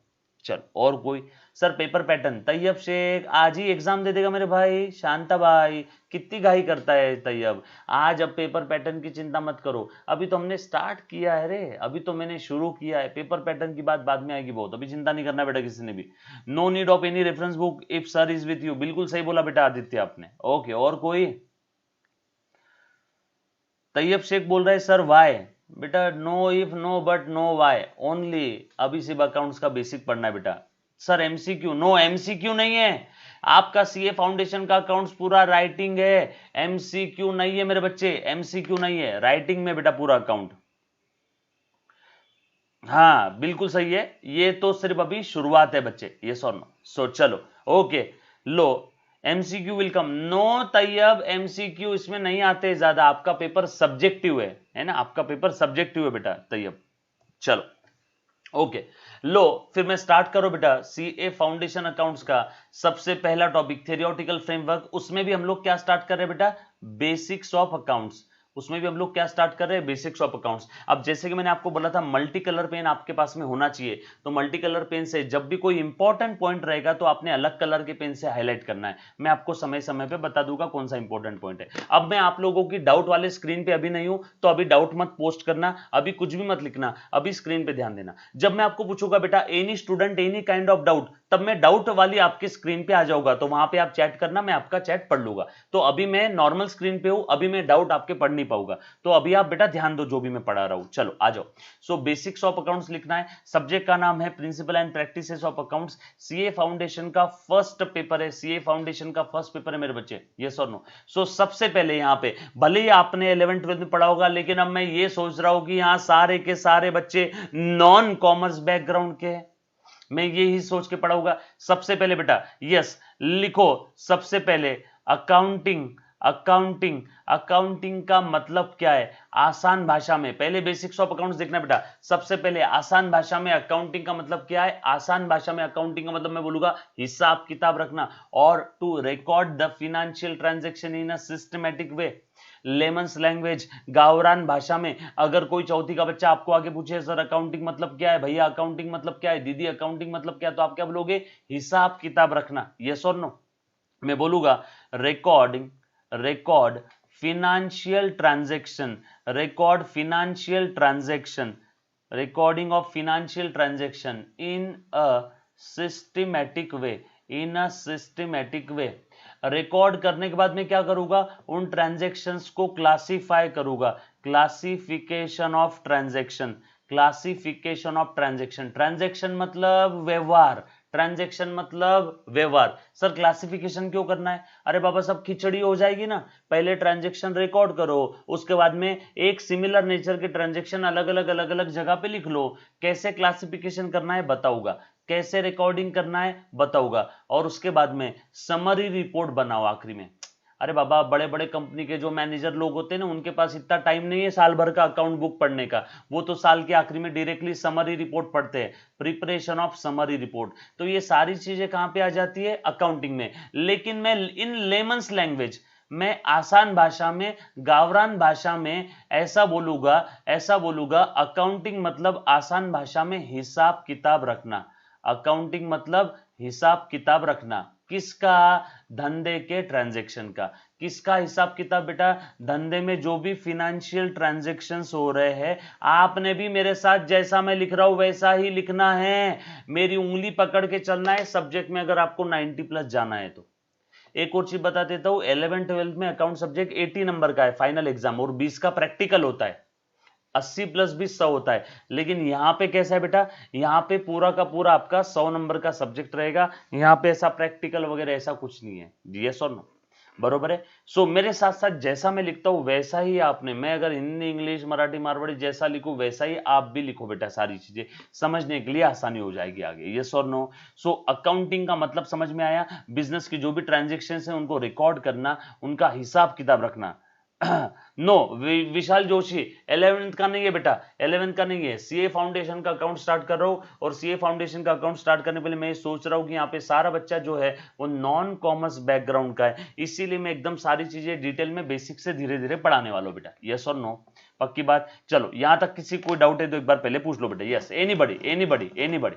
चल, और कोई? Sir paper pattern, Tayyab Shaikh आज ही एग्जाम दे देगा मेरे भाई। शांता भाई कितनी घाई करता है तैयब, आज अब पेपर पैटर्न की चिंता मत करो, अभी तो हमने स्टार्ट किया है रे, अभी तो मैंने शुरू किया है। पेपर पैटर्न की बात बाद में आएगी बहुत, अभी चिंता नहीं करना बेटा किसी ने भी। No need of any reference book if sir is with you. बिल्कुल सही बोला बेटा आदित्य आपने। ओके, और कोई? तैयब शेख बोल रहा है सर वाई। बेटा no if no but no why only. अभी सिर्फ अकाउंट्स का बेसिक पढ़ना है बेटा। Sir MCQ? नो, एमसीक्यू नहीं है। आपका सीए फाउंडेशन का अकाउंट्स पूरा राइटिंग है, एमसीक्यू नहीं है मेरे बच्चे, एमसीक्यू नहीं है, राइटिंग में बेटा पूरा अकाउंट। हाँ बिल्कुल सही है, ये तो सिर्फ अभी शुरुआत है बच्चे। ये सो नो? सो चलो ओके, लो MCQ will come. No Tayyab, MCQ इसमें नहीं आते ज्यादा, आपका पेपर सब्जेक्टिव है ना, आपका पेपर सब्जेक्टिव है बेटा तैयब। चलो ओके, लो फिर मैं स्टार्ट करो बेटा। सीए फाउंडेशन अकाउंट्स का सबसे पहला टॉपिक थ्योरेटिकल फ्रेमवर्क, उसमें भी हम लोग क्या स्टार्ट कर रहे हैं बेटा? Basics of accounts. उसमें भी हम लोग क्या स्टार्ट कर रहे हैं? Basics of accounts. अब जैसे कि मैंने आपको बोला था मल्टी कलर पेन आपके पास में होना चाहिए, तो मल्टी कलर पेन से जब भी कोई इंपॉर्टेंट पॉइंट रहेगा तो आपने अलग कलर के पेन से हाईलाइट करना है। मैं आपको समय समय पे बता दूंगा कौन सा इंपॉर्टेंट पॉइंट है। अब मैं आप लोगों की डाउट वाले स्क्रीन पे अभी नहीं हूं, तो अभी डाउट मत पोस्ट करना, अभी कुछ भी मत लिखना, अभी स्क्रीन पे ध्यान देना। जब मैं आपको पूछूंगा बेटा any student any kind of doubt, तब मैं डाउट वाली आपकी स्क्रीन पे आ जाऊंगा, तो वहां पे आप चैट करना, मैं आपका चैट पढ़ लूंगा। तो अभी मैं नॉर्मल स्क्रीन पे हूं, अभी मैं डाउट आपके पढ़ नहीं पाऊंगा, तो अभी आप बेटा ध्यान दो जो भी मैं पढ़ा रहा हूं। चलो आ जाओ। सो बेसिक्स ऑफ अकाउंट्स लिखना है, सब्जेक्ट का नाम है principle and practices of accounts. CA foundation का फर्स्ट पेपर है, सीए फाउंडेशन का फर्स्ट पेपर है मेरे बच्चे। यस और नो? सो सबसे पहले यहां पे भले ही आपने 11th 12th में पढ़ा होगा, लेकिन अब मैं ये सोच रहा हूं कि यहां सारे के सारे बच्चे नॉन कॉमर्स बैकग्राउंड के, मैं यही सोच के पढ़ाऊंगा। सबसे पहले बेटा यस लिखो, सबसे पहले अकाउंटिंग। अकाउंटिंग, अकाउंटिंग का मतलब क्या है आसान भाषा में? पहले बेसिक्स ऑफ अकाउंट्स देखना बेटा। सबसे पहले आसान भाषा में अकाउंटिंग का मतलब क्या है? आसान भाषा में अकाउंटिंग का मतलब मैं बोलूंगा हिसाब किताब रखना, और to record the financial transaction in a systematic way. Layman's language, गावरान भाषा में। अगर कोई चौथी का बच्चा आपको आगे पूछे सर अकाउंटिंग मतलब क्या है, भैया अकाउंटिंग मतलब क्या है, दीदी अकाउंटिंग मतलब क्या है, तो आप क्या बोलोगे? हिसाब किताब रखना। यस और नो? मैं बोलूंगा recording, record financial transaction, record financial transaction, recording of financial transaction in a systematic way, in a systematic way। Record करने के बाद में क्या करूंगा? उन ट्रांजैक्शंस को क्लासिफाई करूंगा, classification of transaction, classification of transaction. Transaction मतलब व्यवहार, ट्रांजैक्शन मतलब व्यवहार। सर क्लासिफिकेशन क्यों करना है? अरे बाबा सब खिचड़ी हो जाएगी ना, पहले ट्रांजैक्शन रिकॉर्ड करो, उसके बाद में एक सिमिलर नेचर के ट्रांजैक्शन अलग अलग जगह पे लिख लो। कैसे क्लासिफिकेशन करना है बताऊंगा, कैसे रिकॉर्डिंग करना है बताऊंगा, और उसके बाद में समरी रिपोर्ट बनाओ आखिरी में। अरे बाबा बड़े बड़े कंपनी के जो मैनेजर लोग होते हैं ना, उनके पास इतना टाइम नहीं है साल भर का अकाउंट बुक पढ़ने का, वो तो साल के आखिरी में डायरेक्टली समरी रिपोर्ट पढ़ते हैं, प्रिपरेशन ऑफ समरी रिपोर्ट। तो ये सारी चीजें कहां पे आ जाती है? अकाउंटिंग में। लेकिन मैं इन लेमन्स लैंग्वेज, मैं आसान भाषा में, गावरान भाषा में ऐसा बोलूंगा अकाउंटिंग मतलब आसान भाषा में हिसाब किताब रखना। अकाउंटिंग मतलब हिसाब किताब रखना, किसका? धंधे के ट्रांजैक्शन का। किसका हिसाब किताब बेटा? धंधे में जो भी फिनेंशियल ट्रांजैक्शंस हो रहे हैं, आपने भी मेरे साथ जैसा मैं लिख रहा हूं वैसा ही लिखना है, मेरी उंगली पकड़ के चलना है सब्जेक्ट में, अगर आपको 90+ जाना है तो। एक और चीज बता देता हूं, 11th 12th में अकाउंट सब्जेक्ट 80 नंबर का है फाइनल एग्जाम, और 20 का प्रैक्टिकल होता है, 80 + 20 100 होता है। लेकिन यहां पे कैसा है बेटा? यहां पे पूरा का पूरा आपका 100 नंबर का सब्जेक्ट रहेगा, यहां पे ऐसा प्रैक्टिकल वगैरह ऐसा कुछ नहीं है। यस और नो? बरोबर है? सो मेरे साथ साथ जैसा मैं लिखता हूं वैसा ही आपने, मैं अगर हिंदी इंग्लिश मराठी मारवाड़ी जैसा लिखूं वैसा ही आप भी लिखो बेटा, सारी चीजें समझने के लिए आसानी हो जाएगी आगे। यस और नो? सो अकाउंटिंग का मतलब समझ में आया, बिजनेस की जो भी ट्रांजेक्शन है उनको रिकॉर्ड करना, उनका हिसाब किताब रखना। नो विशाल जोशी 11th का नहीं है बेटा, 11th का नहीं है। सीए फाउंडेशन का अकाउंट स्टार्ट कर रहा हूं, और सीए फाउंडेशन का अकाउंट स्टार्ट करने पहले मैं सोच रहा हूं कि यहाँ पे सारा बच्चा जो है वो नॉन कॉमर्स बैकग्राउंड का है, इसीलिए मैं एकदम सारी चीजें डिटेल में बेसिक से धीरे धीरे पढ़ाने वाला हूं बेटा। यस और नो, पक्की बात। चलो यहां तक किसी कोई डाउट है तो एक बार पहले पूछ लो बेटा। Yes, anybody anybody anybody.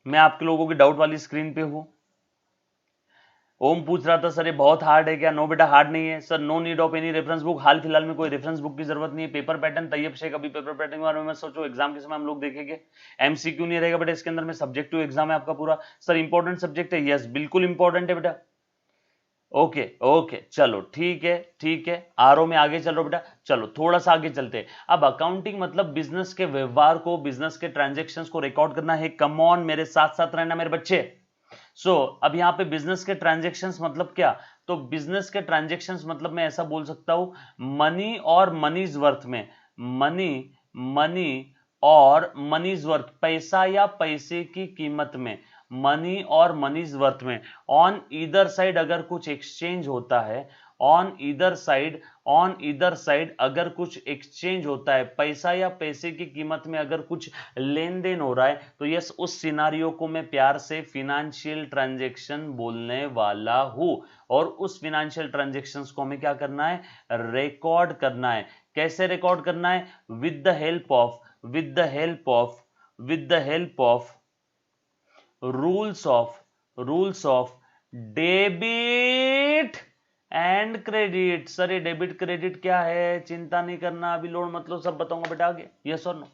मैं आपके लोगों की डाउट वाली स्क्रीन पे हूं। ओम पूछ रहा था सर ये बहुत हार्ड है क्या? नो बेटा, हार्ड नहीं है sir. No need of any reference book, हाल फिलहाल में कोई रेफरेंस बुक की जरूरत नहीं है। पेपर पैटर्न तैयब शेख अभी पेपर पैटर्न के बारे में सोचो, एग्जाम के समय हम लोग देखेंगे। एमसीक्यू नहीं रहेगा बेटा इसके अंदर में, सब्जेक्टिव एग्जाम है आपका पूरा। सर इंपॉर्टेंट सब्जेक्ट है, यस बिल्कुल इंपॉर्टेंट है बेटा। ओके ओके चलो ठीक है ठीक है। आरओ में आगे चलो बेटा, चलो थोड़ा सा आगे चलते हैं। अब अकाउंटिंग मतलब बिजनेस के व्यवहार को, बिजनेस के ट्रांजेक्शन्स को रिकॉर्ड करना है। कम ऑन, मेरे साथ साथ रहना मेरे बच्चे। अब यहाँ पे बिजनेस के ट्रांजेक्शन्स मतलब क्या? तो बिजनेस के ट्रांजेक्शन्स मतलब मैं ऐसा बोल सकता हूं, मनी और मनीज वर्थ में, मनी मनी और मनीज वर्थ, पैसा या पैसे की कीमत में, मनी और मनीज वर्थ में। ऑन ईदर साइड अगर कुछ एक्सचेंज होता है, ऑन ईदर साइड अगर कुछ एक्सचेंज होता है, पैसा या पैसे की कीमत में अगर कुछ लेन देन हो रहा है, तो यस उस सिनारियो को मैं प्यार से फिनेंशियल ट्रांजैक्शन बोलने वाला हूं। और उस फिनेंशियल ट्रांजैक्शंस को हमें क्या करना है? रिकॉर्ड करना है। कैसे रिकॉर्ड करना है? With the help of rules of debit and credit. Sir ये डेबिट क्रेडिट क्या है? चिंता नहीं करना, अभी लोड मतलब सब बताऊंगा बेटा आगे। यस और नो?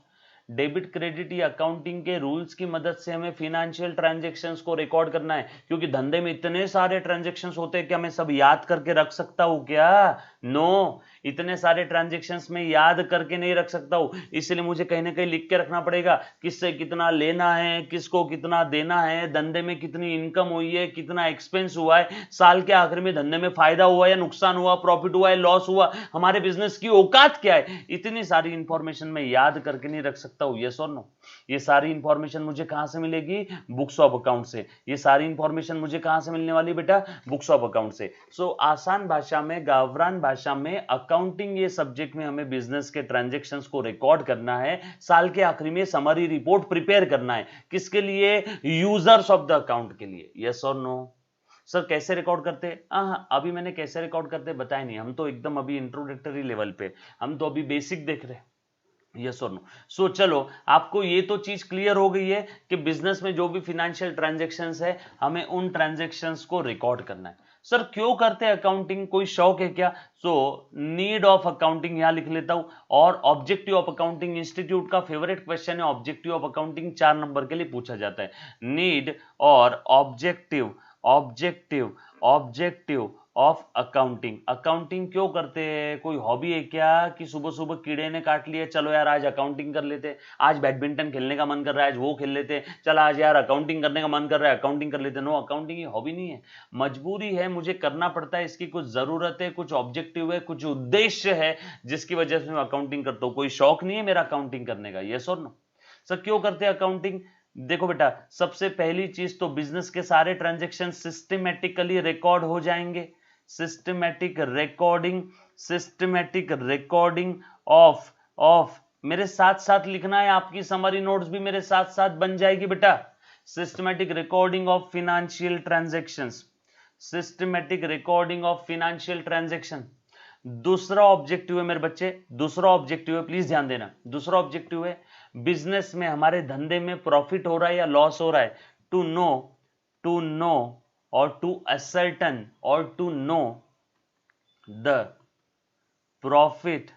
डेबिट क्रेडिट या अकाउंटिंग के रूल्स की मदद से हमें फिनेंशियल ट्रांजैक्शंस को रिकॉर्ड करना है, क्योंकि धंधे में इतने सारे ट्रांजैक्शंस होते हैं, क्या मैं सब याद करके रख सकता हूं क्या? नो, इतने सारे ट्रांजैक्शंस में याद करके नहीं रख सकता हूं, इसलिए मुझे कहीं ना कहीं लिख के रखना पड़ेगा। किससे कितना लेना है, किसको कितना देना है, धंधे में कितनी इनकम हुई है, कितना एक्सपेंस हुआ है, साल के आखिर में धंधे में फायदा हुआ या नुकसान हुआ, प्रॉफिट हुआ है लॉस हुआ, हमारे बिजनेस की औकात क्या है, इतनी सारी इंफॉर्मेशन मैं याद करके नहीं रख सकता हूं। यस और नो? ये सारी इंफॉर्मेशन मुझे कहां से मिलेगी? बुक्स ऑफ अकाउंट से। ये सारी इंफॉर्मेशन मुझे कहां से मिलने वाली बेटा? बुक्स ऑफ अकाउंट से। आसान भाषा में, गावरान भाषा में, अकाउंटिंग ये सब्जेक्ट में हमें बिजनेस के ट्रांजैक्शंस को रिकॉर्ड करना है, साल के आखिरी में समरी रिपोर्ट प्रिपेयर करना है। किसके लिए? यूजर्स ऑफ द अकाउंट के लिए। यस और नो? सर कैसे रिकॉर्ड करते हैं? अभी मैंने कैसे रिकॉर्ड करते बताया नहीं, हम तो एकदम अभी इंट्रोडक्टरी लेवल पे, हम तो अभी बेसिक देख रहे हैं। यस और नो? चलो आपको ये तो चीज क्लियर हो गई है कि बिजनेस में जो भी फिनेंशियल ट्रांजैक्शंस है, हमें उन ट्रांजैक्शंस को रिकॉर्ड करना है। सर क्यों करते हैं अकाउंटिंग? कोई शौक है क्या? नीड ऑफ अकाउंटिंग यहां लिख लेता हूं, और ऑब्जेक्टिव ऑफ अकाउंटिंग इंस्टीट्यूट का फेवरेट क्वेश्चन है। ऑब्जेक्टिव ऑफ अकाउंटिंग 4 नंबर के लिए पूछा जाता है। नीड और ऑब्जेक्टिव ऑफ अकाउंटिंग। अकाउंटिंग क्यों करते हैं? कोई हॉबी है क्या कि सुबह सुबह कीड़े ने काट लिया, चलो यार आज अकाउंटिंग कर लेते हैं, आज बैडमिंटन खेलने का मन कर रहा है आज वो खेल लेते हैं, चल आज यार अकाउंटिंग करने का मन कर रहा है अकाउंटिंग कर लेते हैं। नो, अकाउंटिंग ये हॉबी नहीं है, मजबूरी है, मुझे करना पड़ता है, इसकी कुछ जरूरत है, कुछ ऑब्जेक्टिव है, कुछ उद्देश्य है, जिसकी वजह से मैं अकाउंटिंग करता हूं। कोई शौक नहीं है मेरा अकाउंटिंग करने का। यस और नो? सर क्यों करते हैं अकाउंटिंग? देखो बेटा, सबसे पहली चीज तो बिजनेस के सारे ट्रांजैक्शन सिस्टमैटिकली रिकॉर्ड हो जाएंगे। सिस्टमैटिक रिकॉर्डिंग ऑफ मेरे साथ साथ लिखना है, आपकी समरी नोट्स भी मेरे साथ साथ बन जाएगी बेटा। Systematic recording of financial transactions, systematic recording of financial transaction. दूसरा ऑब्जेक्टिव है मेरे बच्चे, दूसरा ऑब्जेक्टिव है, प्लीज ध्यान देना, दूसरा ऑब्जेक्टिव है बिजनेस में, हमारे धंधे में प्रॉफिट हो रहा है या लॉस हो रहा है, टू नो और टू असर्टन और टू नो द प्रॉफिट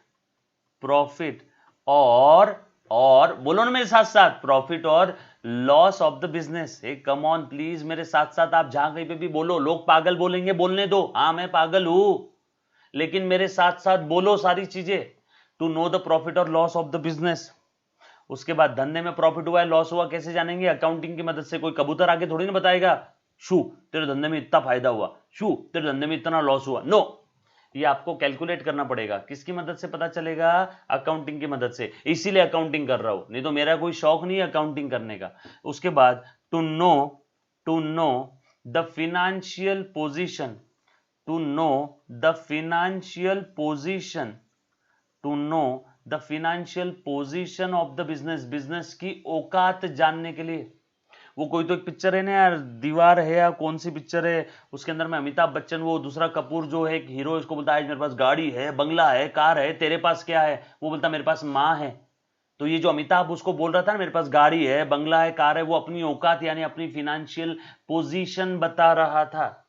और बोलो ना मेरे साथ साथ, प्रॉफिट और loss of the business. Come on please मेरे साथ साथ, आप जहां कहीं पे भी बोलो, लोग पागल बोलेंगे, बोलने दो, हाँ मैं पागल हूं, लेकिन मेरे साथ साथ बोलो सारी चीजें। टू नो द प्रॉफिट और लॉस ऑफ द बिजनेस। उसके बाद धंधे में प्रॉफिट हुआ है लॉस हुआ कैसे जानेंगे? अकाउंटिंग की मदद से। कोई कबूतर आगे थोड़ी ना बताएगा, शू तेरे धंधे में इतना फायदा हुआ, शू तेरे धंधे में इतना लॉस हुआ। नो, ये आपको कैलकुलेट करना पड़ेगा। किसकी मदद से पता चलेगा? अकाउंटिंग की मदद से। इसीलिए अकाउंटिंग कर रहा हूं, नहीं तो मेरा कोई शौक नहीं है अकाउंटिंग करने का। उसके बाद to to know the financial position, to know the financial position, to know the financial position of the business, business की औकात जानने के लिए। वो कोई तो एक पिक्चर है ना यार, दीवार है या कौन सी पिक्चर है, उसके अंदर में अमिताभ बच्चन, वो दूसरा कपूर जो है एक हीरो, इसको बोलता है मेरे पास गाड़ी है, बंगला है, कार है, तेरे पास क्या है? वो बोलता मेरे पास माँ है। तो ये जो अमिताभ उसको बोल रहा था ना मेरे पास गाड़ी है, बंगला है, कार है, वो अपनी औकात यानी अपनी फिनेंशियल पोजीशन बता रहा था।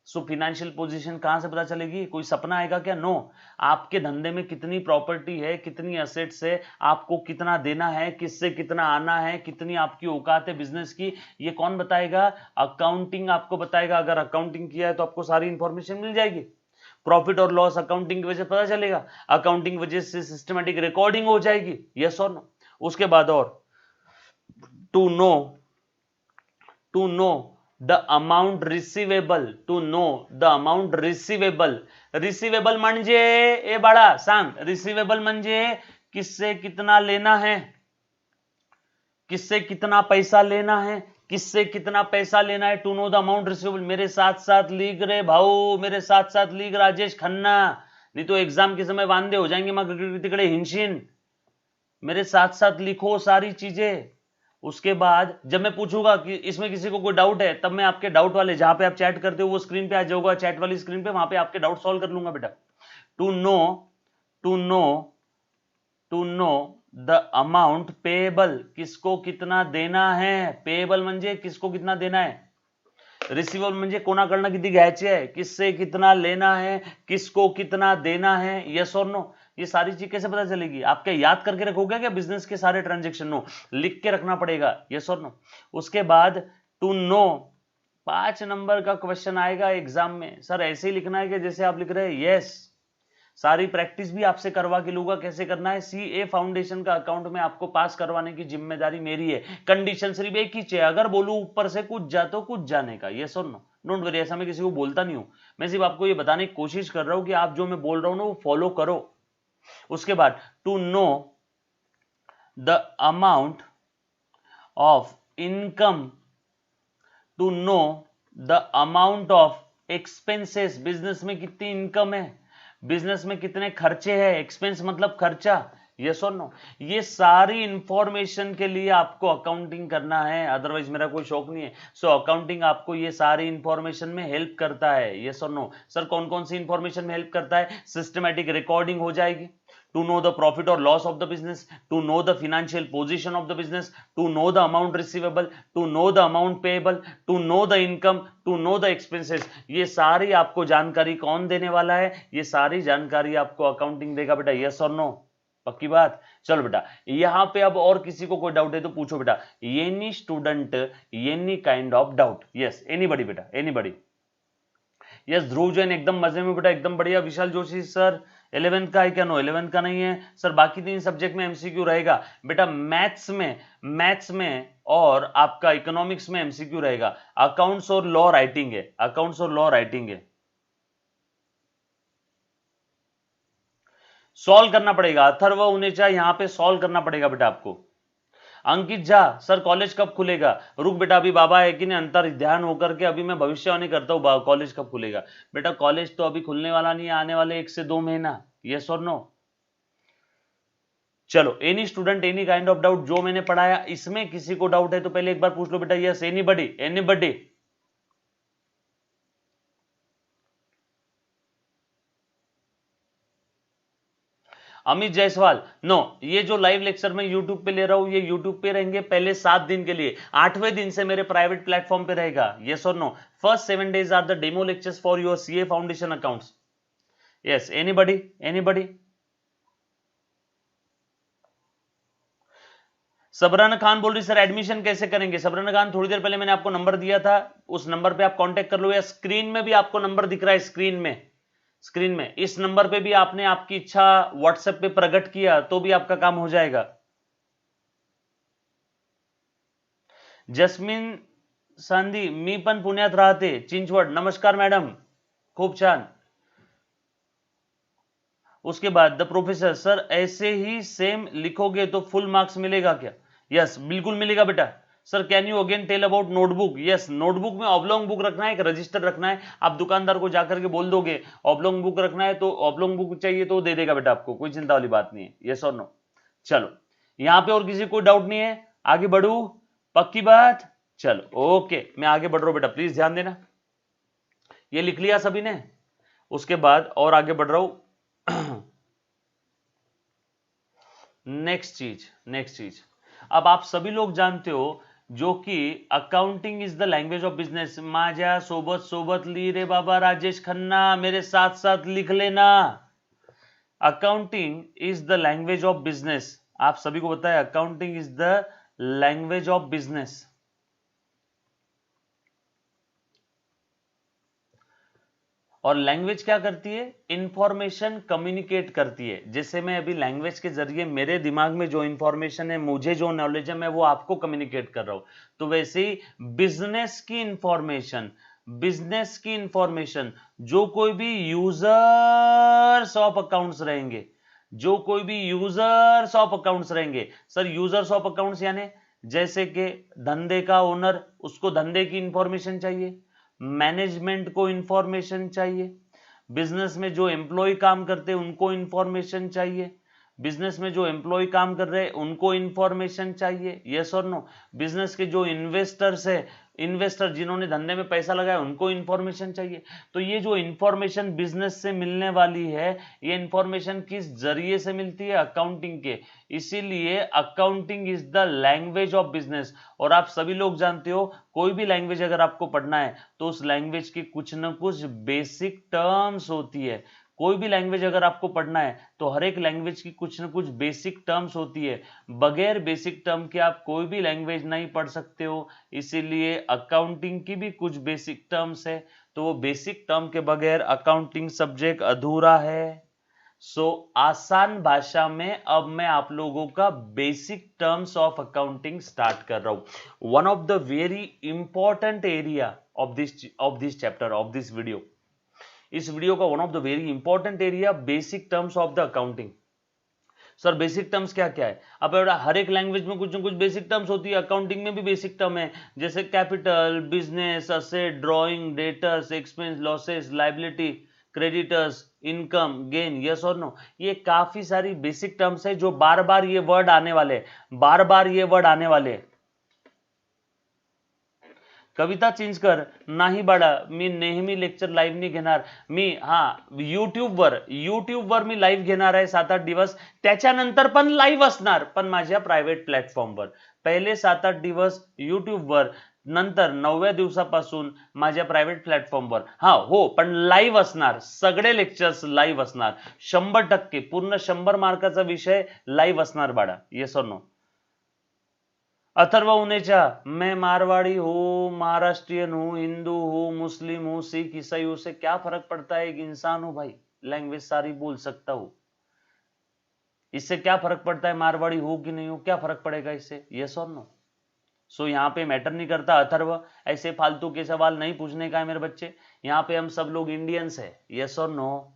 सो फिनेंशियल पोजीशन कहां से पता चलेगी? कोई सपना आएगा क्या? नो। आपके धंधे में कितनी प्रॉपर्टी है, कितनी एसेट्स है, आपको कितना देना है, किससे कितना आना है, कितनी आपकी औकात है बिजनेस की, ये कौन बताएगा? अकाउंटिंग आपको बताएगा। अगर अकाउंटिंग किया है तो आपको सारी इंफॉर्मेशन मिल जाएगी। प्रॉफिट और लॉस अकाउंटिंग की वजह से पता चलेगा, अकाउंटिंग की वजह से सिस्टमेटिक रिकॉर्डिंग हो जाएगी, यस और नो। उसके बाद और to know the amount receivable, to know the amount receivable, receivable म्हणजे ए बाळा सांग, रिसिवेबल म्हणजे किससे कितना लेना है, किससे कितना पैसा लेना है, किससे कितना पैसा लेना है। To know the amount receivable, मेरे साथ साथ लिख रे भाऊ, मेरे साथ साथ लिख राजेश खन्ना, नहीं तो एग्जाम के समय वांदे हो जाएंगे, मग तिकडे हिंशीन। मेरे साथ साथ लिखो सारी चीजें। उसके बाद जब मैं पूछूंगा कि इसमें किसी को कोई डाउट है, तब मैं आपके डाउट वाले जहां पे आप चैट करते हो वो स्क्रीन पे आ जाऊंगा, चैट वाली स्क्रीन पे, वहां पे आपके डाउट सॉल्व कर लूंगा बेटा। To know to know to know the amount payable, किसको कितना देना है, पेएबल म्हणजे किसको कितना देना है, रिसीवेबल म्हणजे कोणाकडनं किती घ्यायचे आहे, किससे कितना लेना है, किसको कितना देना है, यस और नो। ये सारी चीज कैसे पता चलेगी? आप क्या याद करके रखोगे क्या बिजनेस के सारे ट्रांजेक्शन? नो, लिख के रखना पड़ेगा, यस और नो। उसके बाद टू नो, 5 नंबर का क्वेश्चन आएगा एग्जाम में, सर ऐसे ही लिखना है कि जैसे आप लिख रहे हैं, यस। सारी प्रैक्टिस भी आपसे करवा के लूंगा कैसे करना है। सीए फाउंडेशन का अकाउंट में आपको पास करवाने की जिम्मेदारी मेरी है। कंडीशन सिर्फ एक ही चाहिए, अगर बोलूं ऊपर से कुछ जा तो कुछ जाने का, यस और नो। डोंट वरी, ऐसा मैं किसी को बोलता नहीं हूं, मैं सिर्फ आपको ये बताने की कोशिश कर रहा हूं कि आप जो मैं बोल रहा हूं ना वो फॉलो करो। उसके बाद to know the amount of income, to know the amount of expenses, business में कितनी इनकम है, बिजनेस में कितने खर्चे हैं, एक्सपेंस मतलब खर्चा, यस और नो। ये सारी इंफॉर्मेशन के लिए आपको अकाउंटिंग करना है, अदरवाइज मेरा कोई शौक नहीं है। सो अकाउंटिंग आपको ये सारी इंफॉर्मेशन में हेल्प करता है, यस और नो। सर कौन कौन सी इंफॉर्मेशन में हेल्प करता है? सिस्टमैटिक रिकॉर्डिंग हो जाएगी, to know the profit or loss of the business, to know the financial position of the business, to know the amount receivable, to know the amount payable, to know the income, to know the expenses। ये सारी आपको जानकारी कौन देने वाला है? ये सारी जानकारी आपको अकाउंटिंग देगा बेटा, यस और नो, पक्की बात। चलो बेटा, यहां पे अब और किसी को कोई डाउट है तो पूछो बेटा, any student any kind of doubt, yes anybody बेटा, एनीबडी। यस ध्रुव जैन एकदम मजे में बेटा, एकदम बढ़िया। विशाल जोशी सर 11th का है क्या? नो 11th का नहीं है सर, बाकी 3 सब्जेक्ट में एमसीक्यू रहेगा बेटा। मैथ्स में और आपका इकोनॉमिक्स में एमसीक्यू रहेगा। अकाउंट्स और लॉ राइटिंग है, अकाउंट्स और लॉ राइटिंग है, सॉल्व करना पड़ेगा। अथर्व उनेचा यहां पे सॉल्व करना पड़ेगा बेटा आपको। अंकित झा सर कॉलेज कब खुलेगा? रुक बेटा, अभी बाबा है कि नहीं अंतर ध्यान होकर के अभी मैं भविष्यवाणी करता हूं, कॉलेज कब खुलेगा बेटा? कॉलेज तो अभी खुलने वाला नहीं है, आने वाले 1 से 2 महीना, यस और नो। चलो, any student any kind of doubt, जो मैंने पढ़ाया इसमें किसी को डाउट है तो पहले एक बार पूछ लो बेटा, yes anybody, anybody. Amit Jaiswal no, ये जो लाइव लेक्चर मैं यूट्यूब पे ले रहा हूं ये यूट्यूब पे रहेंगे पहले 7 दिन के लिए, 8वें दिन से मेरे प्राइवेट प्लेटफॉर्म पे रहेगा, यस और no. First 7 days are the demo lectures for your CA foundation accounts, yes anybody, anybody. Sabran Khan बोल रही सर एडमिशन कैसे करेंगे? सबरन खान थोड़ी देर पहले मैंने आपको नंबर दिया था, उस नंबर पे आप कांटेक्ट कर लो, या स्क्रीन में भी आपको नंबर दिख रहा है, स्क्रीन में इस नंबर पे भी आपने आपकी इच्छा व्हाट्सएप पे प्रकट किया तो भी आपका काम हो जाएगा। जस्मिन सांदी, मी पण पुण्यात राहते, चिंचवड। नमस्कार मॅडम, खूप छान। उसके बाद द प्रोफेसर सर ऐसे ही सेम लिखोगे तो फुल मार्क्स मिलेगा क्या? यस बिल्कुल मिलेगा बेटा, sir can you again tell about notebook? Yes, notebook में ऑब्लोंग बुक रखना है, एक रजिस्टर रखना है। आप दुकानदार को जाकर के बोल दोगे ऑब्लोंग बुक रखना है, तो ऑब्लोंग बुक चाहिए तो दे देगा बेटा आपको, कोई चिंता वाली बात नहीं है। यस और नो? चलो, यहां पे और किसी कोई डाउट नहीं है? आगे बढ़ू? पक्की बात? चलो ओके, मैं आगे बढ़ रहा हूं बेटा, प्लीज ध्यान देना। ये लिख लिया सभी ने? उसके बाद और आगे बढ़ रहा हूं। नेक्स्ट चीज, अब आप सभी लोग जानते हो जो कि accounting is the language of business. माझ्या सोबत सोबत ली रे बाबा राजेश खन्ना, मेरे साथ साथ लिख लेना। Accounting is the language of business. आप सभी को पता है accounting is the language of business. और लैंग्वेज क्या करती है? इंफॉर्मेशन कम्युनिकेट करती है। जैसे मैं अभी लैंग्वेज के जरिए मेरे दिमाग में जो इंफॉर्मेशन है, मुझे जो नॉलेज है, मैं वो आपको कम्युनिकेट कर रहा हूं। तो वैसे ही बिजनेस की इंफॉर्मेशन जो कोई भी यूजर्स ऑफ अकाउंट्स रहेंगे, सर यूजर्स ऑफ अकाउंट्स यानी जैसे कि धंधे का ओनर, उसको धंधे की इंफॉर्मेशन चाहिए, मैनेजमेंट को इंफॉर्मेशन चाहिए, बिजनेस में जो एम्प्लॉय काम करते हैं उनको इंफॉर्मेशन चाहिए, बिजनेस में जो एम्प्लॉय काम कर रहे हैं उनको इंफॉर्मेशन चाहिए। यस और नो? बिजनेस के जो इन्वेस्टर्स है, इन्वेस्टर जिन्होंने धंधे में पैसा लगाया, उनको इंफॉर्मेशन चाहिए। तो ये जो इंफॉर्मेशन बिजनेस से मिलने वाली है, ये इंफॉर्मेशन किस जरिए से मिलती है? अकाउंटिंग के। इसीलिए accounting is the language of business. और आप सभी लोग जानते हो, कोई भी लैंग्वेज अगर आपको पढ़ना है तो उस लैंग्वेज की कुछ ना कुछ बेसिक टर्म्स होती है। कोई भी लैंग्वेज अगर आपको पढ़ना है तो हर एक लैंग्वेज की कुछ ना कुछ बेसिक टर्म्स होती है। बगैर बेसिक टर्म के आप कोई भी लैंग्वेज नहीं पढ़ सकते हो। इसीलिए अकाउंटिंग की भी कुछ बेसिक टर्म्स है, तो वो बेसिक टर्म के बगैर अकाउंटिंग सब्जेक्ट अधूरा है। आसान भाषा में अब मैं आप लोगों का basic terms of accounting start कर रहा हूं। One of the very important area of this chapter, of this video, इस वीडियो का one of the very important area, basic terms of the accounting. Sir basic terms क्या क्या है? अब हर एक लैंग्वेज में कुछ ना कुछ बेसिक टर्म्स होती है, अकाउंटिंग में भी बेसिक टर्म है, जैसे capital, business, asset, drawing, debtors, expense, losses, liability, creditors, income, gain. Yes और नो? ये काफी सारी बेसिक टर्म्स है जो बार बार ये वर्ड आने वाले, कविता चेंज कर, नाही बाळा मी नेहमी लेक्चर लाईव्ह नाही घेणार। मी युट्यूबवर मी लाईव्ह घेणार आहे 7-8 दिवस, त्याच्यानंतर पण लाईव्ह असणार, पण माझ्या प्रायव्हेट प्लॅटफॉर्मवर। पहिले 7-8 दिवस युट्यूबवर, नंतर 9व्या दिवसापासून माझ्या प्रायव्हेट प्लॅटफॉर्मवर। हो, पण लाईव्ह असणार, सगळे लेक्चर्स लाईव्ह असणार, 100% पूर्ण 100 मार्काचा विषय लाईव्ह असणार बाळा। येस और नो? अथर्व उनेचा, मैं मारवाड़ी हूं, महाराष्ट्रियन हूं, हिंदू हूं, मुस्लिम हूं, सिख, ईसाई हूं, से क्या फर्क पड़ता है? एक इंसान हूं भाई, लैंग्वेज सारी बोल सकता हूं, इससे क्या फर्क पड़ता है? मारवाड़ी हूं कि नहीं हूं, क्या फर्क पड़ेगा इससे? यस और नो? सो यहाँ पे मैटर नहीं करता अथर्व, ऐसे फालतू के सवाल नहीं पूछने का है मेरे बच्चे, यहाँ पे हम सब लोग इंडियंस है। यस और नो?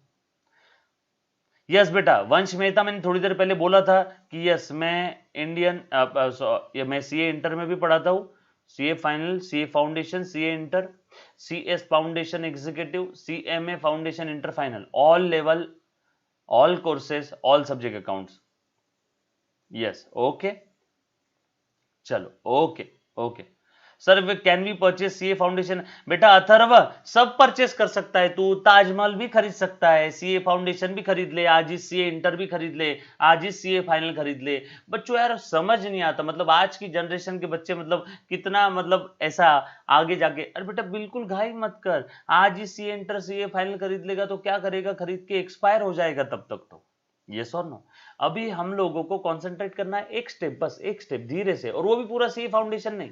यस बेटा, वंश मेहता, मैंने थोड़ी देर पहले बोला था कि यस मैं मैं सीए इंटर में भी पढ़ाता हूं, CA final, CA foundation, CA inter, CS foundation executive, CMA foundation inter final, all level, all courses, all subject accounts. Yes, okay, चलो okay. Sir can we purchase CA foundation? बेटा अथर्व, सब purchase कर सकता है तू, ताजमहल भी खरीद सकता है, सीए फाउंडेशन भी खरीद ले, आज ही सीए इंटर भी खरीद ले, आज ही सीए फाइनल खरीद ले। बच्चों यार समझ नहीं आता, मतलब आज की जनरेशन के बच्चे मतलब कितना मतलब ऐसा आगे जाके, अरे बेटा बिल्कुल घाई मत कर, आज ही सीए इंटर सीए फाइनल खरीद लेगा तो क्या करेगा, खरीद के एक्सपायर हो जाएगा तब तक तो। यस और नो? अभी हम लोगों को कॉन्सेंट्रेट करना है एक स्टेप, बस एक स्टेप धीरे से, और वो भी पूरा सीए फाउंडेशन नहीं,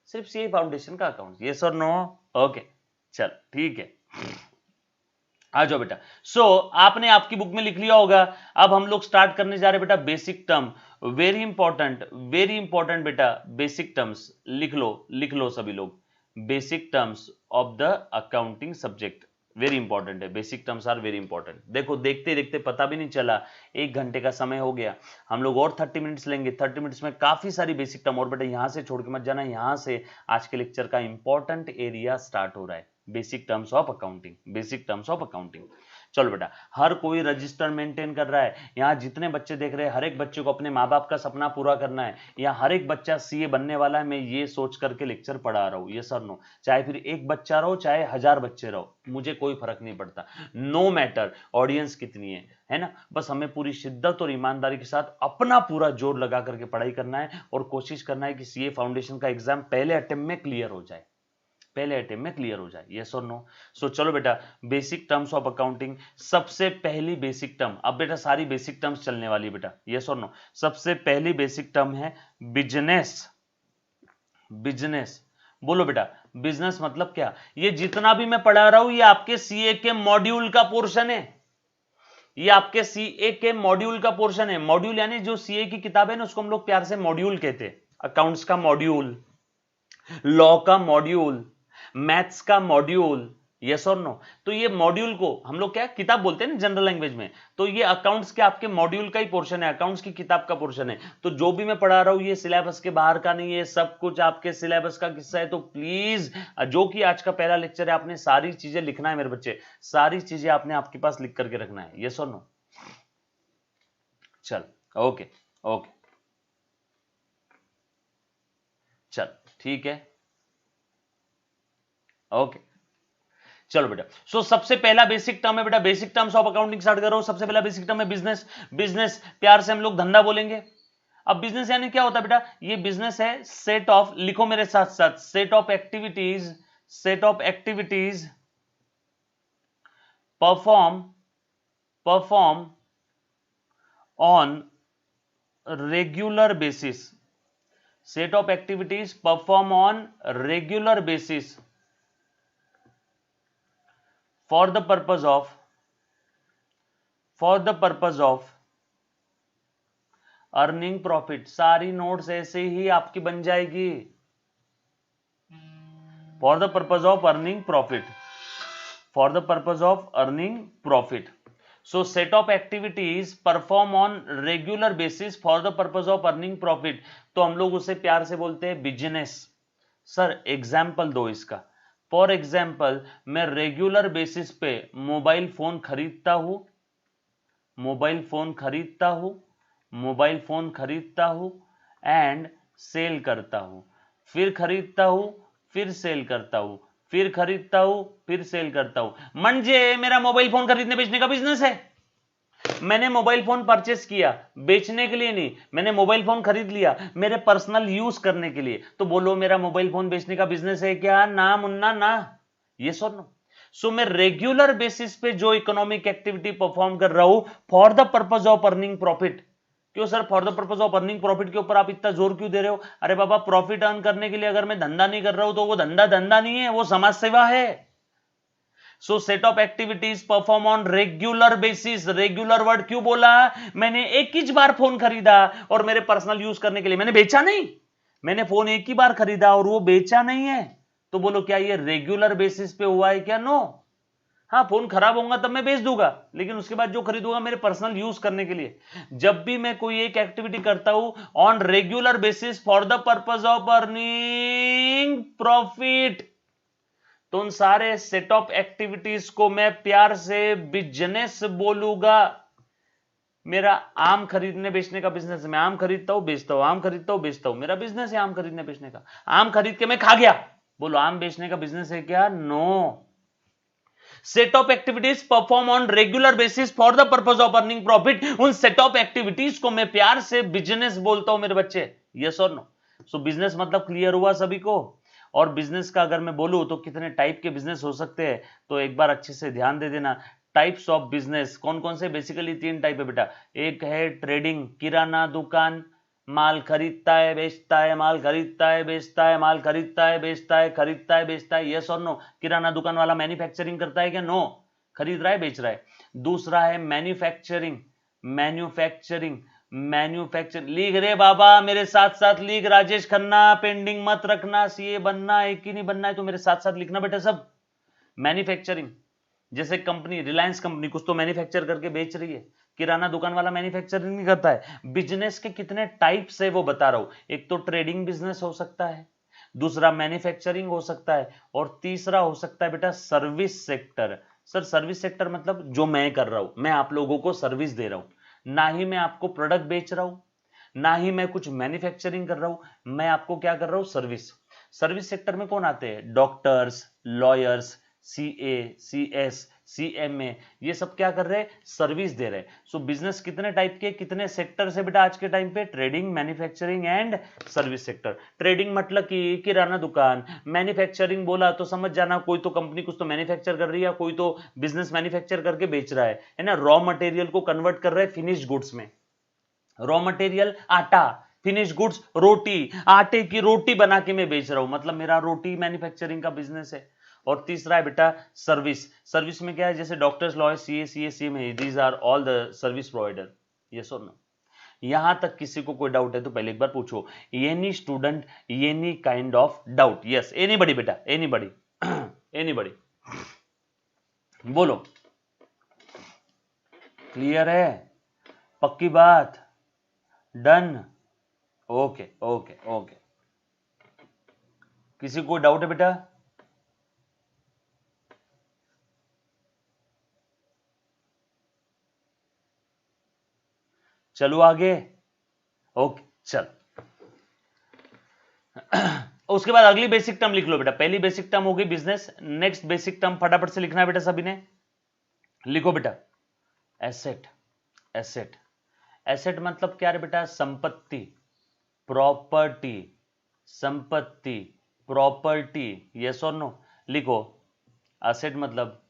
सिर्फ सीए फाउंडेशन का अकाउंट। यस और नो? ओके, चल ठीक है, आ जाओ बेटा। आपने आपकी बुक में लिख लिया होगा। अब हम लोग स्टार्ट करने जा रहे बेटा बेसिक टर्म, वेरी इंपॉर्टेंट बेटा, बेसिक टर्म्स लिख लो सभी लोग, basic terms of the accounting subject. Very important है, basic terms are very important. देखो देखते देखते पता भी नहीं चला 1 घंटे का समय हो गया। हम लोग और 30 मिनट्स लेंगे, 30 मिनट्स में काफी सारी बेसिक टर्म। और बेटा यहां से छोड़ के मत जाना, यहां से आज के लेक्चर का इंपॉर्टेंट एरिया स्टार्ट हो रहा है, basic terms of accounting, basic terms of accounting. चलो बेटा, हर कोई रजिस्टर मेंटेन कर रहा है। यहाँ जितने बच्चे देख रहे हैं, हर एक बच्चे को अपने माँ बाप का सपना पूरा करना है। यहाँ हर एक बच्चा सीए बनने वाला है, मैं ये सोच करके लेक्चर पढ़ा रहा हूँ, ये सर नो। चाहे फिर एक बच्चा रहो, चाहे 1000 बच्चे रहो, मुझे कोई फर्क नहीं पड़ता, नो मैटर ऑडियंस कितनी है ना। बस हमें पूरी शिद्दत और ईमानदारी के साथ अपना पूरा जोर लगा करके पढ़ाई करना है और कोशिश करना है कि सीए फाउंडेशन का एग्जाम पहले अटेम्प्ट में क्लियर हो जाए, पहले अटेम्प्ट में क्लियर हो जाए, यस और नो। सो चलो बेटा, बेसिक टर्म्स ऑफ अकाउंटिंग, सबसे पहली बेसिक टर्म, अब बेटा सारी बेसिक टर्म्स चलने वाली बेटा, यस और नो। सबसे पहली बेसिक टर्म है बिजनेस। बिजनेस बोलो बेटा, बिजनेस मतलब क्या? ये जितना भी मैं पढ़ा रहा हूं ये आपके सीए के मॉड्यूल का पोर्शन है, ये आपके सीए के मॉड्यूल का पोर्शन है। मॉड्यूल यानी जो सीए की किताब है ना, उसको हम लोग प्यार से मॉड्यूल कहते हैं। अकाउंट्स का मॉड्यूल, लॉ का मॉड्यूल, मैथ्स का मॉड्यूल, यस और नो। तो ये मॉड्यूल को हम लोग क्या किताब बोलते हैं ना जनरल लैंग्वेज में, तो ये अकाउंट्स के आपके मॉड्यूल का ही पोर्शन है, अकाउंट्स की किताब का पोर्शन है। तो जो भी मैं पढ़ा रहा हूं ये सिलेबस के बाहर का नहीं है, सब कुछ आपके सिलेबस का किस्सा है। तो प्लीज, जो कि आज का पहला लेक्चर है, आपने सारी चीजें लिखना है मेरे बच्चे, सारी चीजें आपने आपके पास लिख करके रखना है, यस और नो। चल ओके ओके, चल ठीक है, ओके चलो बेटा। सो सबसे पहला बेसिक टर्म है बेटा, basic terms of accounting start कर रहा हूं। सबसे पहला बेसिक टर्म है बिजनेस। बिजनेस प्यार से हम लोग धंधा बोलेंगे। अब बिजनेस यानी क्या होता है बेटा? ये बिजनेस है सेट ऑफ, लिखो मेरे साथ साथ, set of activities, set of activities perform on regular basis, set of activities perform on regular basis for the purpose of earning profit। सारी नोट्स ऐसे ही आपकी बन जाएगी, for the purpose of earning profit, for the purpose of earning profit। so set of activities perform on regular basis for the purpose of earning profit, तो हम लोग उसे प्यार से बोलते हैं बिजनेस। सर एग्जाम्पल दो इसका। फॉर एग्जाम्पल, मैं रेगुलर बेसिस पे मोबाइल फोन खरीदता हूं, मोबाइल फोन खरीदता हूं, मोबाइल फोन खरीदता हूं एंड सेल करता हूं, फिर खरीदता हूं, फिर सेल करता हूं, फिर खरीदता हूं, फिर सेल करता हूं। म्हणजे मेरा मोबाइल फोन खरीदने बेचने का बिजनेस है। मैंने मोबाइल फोन परचेस किया, बेचने के लिए नहीं, मैंने मोबाइल फोन खरीद लिया मेरे पर्सनल यूज करने के लिए। तो बोलो मेरा मोबाइल फोन बेचने का बिजनेस है क्या? ना मुन्ना ना, ये सुन लो। सो मैं रेगुलर बेसिस पे जो इकोनॉमिक एक्टिविटी परफॉर्म कर रहा हूं for the purpose of earning profit. क्यों sir for the purpose of earning profit के ऊपर आप इतना जोर क्यों दे रहे हो? अरे बाबा, प्रॉफिट अर्न करने के लिए अगर मैं धंधा नहीं कर रहा हूं तो वो धंधा नहीं है, वो समाज सेवा है। सो set of activities perform on regular basis. Regular word क्यों बोला? मैंने एक ही बार फोन खरीदा और मेरे पर्सनल यूज करने के लिए, मैंने बेचा नहीं, मैंने फोन एक ही बार खरीदा और वो बेचा नहीं है। तो बोलो क्या ये रेगुलर बेसिस पे हुआ है क्या? नो। हाँ, फोन खराब होगा तब मैं बेच दूंगा, लेकिन उसके बाद जो खरीदूंगा मेरे पर्सनल यूज करने के लिए। जब भी मैं कोई एक एक्टिविटी करता हूं on regular basis for the purpose of earning profit, तो उन सारे सेट ऑफ एक्टिविटीज को मैं प्यार से बिजनेस बोलूंगा। मेरा आम खरीदने बेचने का बिजनेस है, मैं आम खरीदता हूं बेचता हूं, आम खरीदता हूं बेचता हूं, मेरा बिजनेस है आम खरीदने बेचने का। आम खरीद के मैं खा गया, बोलो आम बेचने का बिजनेस है क्या? No. Set of activities perform on regular basis for the purpose of earning profit, उन सेट ऑफ एक्टिविटीज को मैं प्यार से बिजनेस बोलता हूं मेरे बच्चे, यस और नो। सो बिजनेस मतलब क्लियर हुआ सभी को? और बिजनेस का अगर मैं बोलूं तो कितने टाइप के बिजनेस हो सकते हैं, तो एक बार अच्छे से ध्यान दे देना। टाइप्स ऑफ बिजनेस कौन कौन से? बेसिकली 3 टाइप है बेटा। एक है ट्रेडिंग, किराना दुकान, माल खरीदता है बेचता है, माल खरीदता है बेचता है, माल खरीदता है बेचता है, खरीदता है बेचता है, यस और नो। किराना दुकान वाला मैन्युफैक्चरिंग करता है क्या? नो, खरीद रहा है बेच रहा है। दूसरा है मैन्युफैक्चरिंग, मैन्युफैक्चरिंग लिख रे बाबा, मेरे साथ साथ लिख, राजेश खन्ना, पेंडिंग मत रखना, सीए बनना है कि नहीं बनना है तो मेरे साथ साथ लिखना बेटा सब। मैन्युफैक्चरिंग, जैसे कंपनी रिलायंस कंपनी कुछ तो मैन्युफैक्चर करके बेच रही है, किराना दुकान वाला मैन्युफैक्चरिंग नहीं करता है। बिजनेस के कितने टाइप्स है वो बता रहा हूं, एक तो ट्रेडिंग बिजनेस हो सकता है, दूसरा मैन्युफैक्चरिंग हो सकता है, और तीसरा हो सकता है बेटा service sector. Sir service sector मतलब जो मैं कर रहा हूं, मैं आप लोगों को सर्विस दे रहा हूं, ना ही मैं आपको प्रोडक्ट बेच रहा हूं, ना ही मैं कुछ मैन्युफैक्चरिंग कर रहा हूं, मैं आपको क्या कर रहा हूं, सर्विस। सर्विस सेक्टर में कौन आते हैं, doctors, lawyers, CA, CS, CMA, ये सब क्या कर रहे हैं, सर्विस दे रहे हैं। सो बिजनेस कितने टाइप के, कितने सेक्टर से बेटा आज के टाइम पे, trading, manufacturing and service sector. Trading मतलब कि किराना दुकान, मैन्युफैक्चरिंग बोला तो समझ जाना कोई तो कंपनी कुछ तो मैन्युफैक्चर कर रही है, कोई तो बिजनेस मैन्युफैक्चर करके बेच रहा है ना, रॉ मटेरियल को कन्वर्ट कर रहा है फिनिश्ड गुड्स में। रॉ मटेरियल आटा, फिनिश गुड्स रोटी, आटे की रोटी बना के मैं बेच रहा हूं, मतलब मेरा रोटी मैन्युफैक्चरिंग का बिजनेस है। और तीसरा है बेटा सर्विस। सर्विस में क्या है, जैसे डॉक्टर्स, लॉयर्स, सीए, सीएससी में, these are all the service provider. Yes और नो? यहां तक किसी को कोई डाउट है तो पहले एक बार पूछो, any student, any kind of doubt? Yes, anybody बेटा, एनीबडी, एनीबडी, बोलो। क्लियर है? पक्की बात? डन? Okay okay okay. किसी को डाउट है बेटा? चलो आगे। ओके चल। उसके बाद अगली बेसिक टर्म लिख लो बेटा। पहली बेसिक टर्म हो गई बिजनेस, नेक्स्ट बेसिक टर्म फटाफट से लिखना है बेटा सभी ने। लिखो बेटा, एसेट। एसेट, एसेट मतलब क्या है बेटा, संपत्ति, प्रॉपर्टी, संपत्ति, प्रॉपर्टी। यस और नो? लिखो, एसेट मतलब,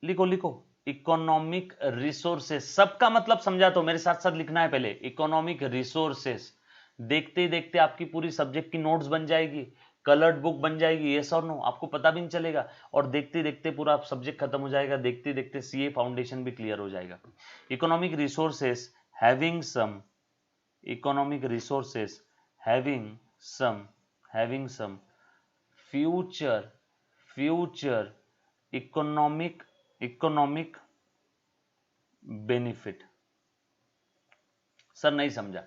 लिखो लिखो, इकोनॉमिक रिसोर्सेस। सबका मतलब समझा तो मेरे साथ साथ लिखना है पहले, इकोनॉमिक रिसोर्सेस। देखते ही देखते आपकी पूरी सब्जेक्ट की नोट्स बन जाएगी, कलर्ड बुक बन जाएगी, यस और नो? आपको पता भी नहीं चलेगा, और देखते देखते पूरा सब्जेक्ट खत्म हो जाएगा, देखते देखते सीए फाउंडेशन भी क्लियर हो जाएगा। Economic resources having some, economic resources having some future, future economic benefit. Sir नहीं समझा।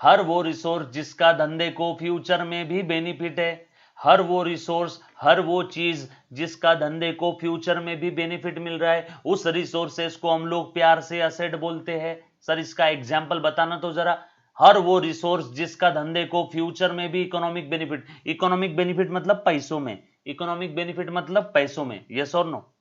हर वो रिसोर्स जिसका धंधे को फ्यूचर में भी बेनिफिट है, हर वो रिसोर्स, हर वो चीज जिसका धंधे को फ्यूचर में भी बेनिफिट मिल रहा है, उस रिसोर्सेस को हम लोग प्यार से एसेट बोलते हैं। सर इसका एग्जाम्पल बताना तो जरा। हर वो रिसोर्स जिसका धंधे को फ्यूचर में भी इकोनॉमिक बेनिफिट, इकोनॉमिक बेनिफिट मतलब पैसों में, इकोनॉमिक बेनिफिट मतलब पैसों में, यस और नो?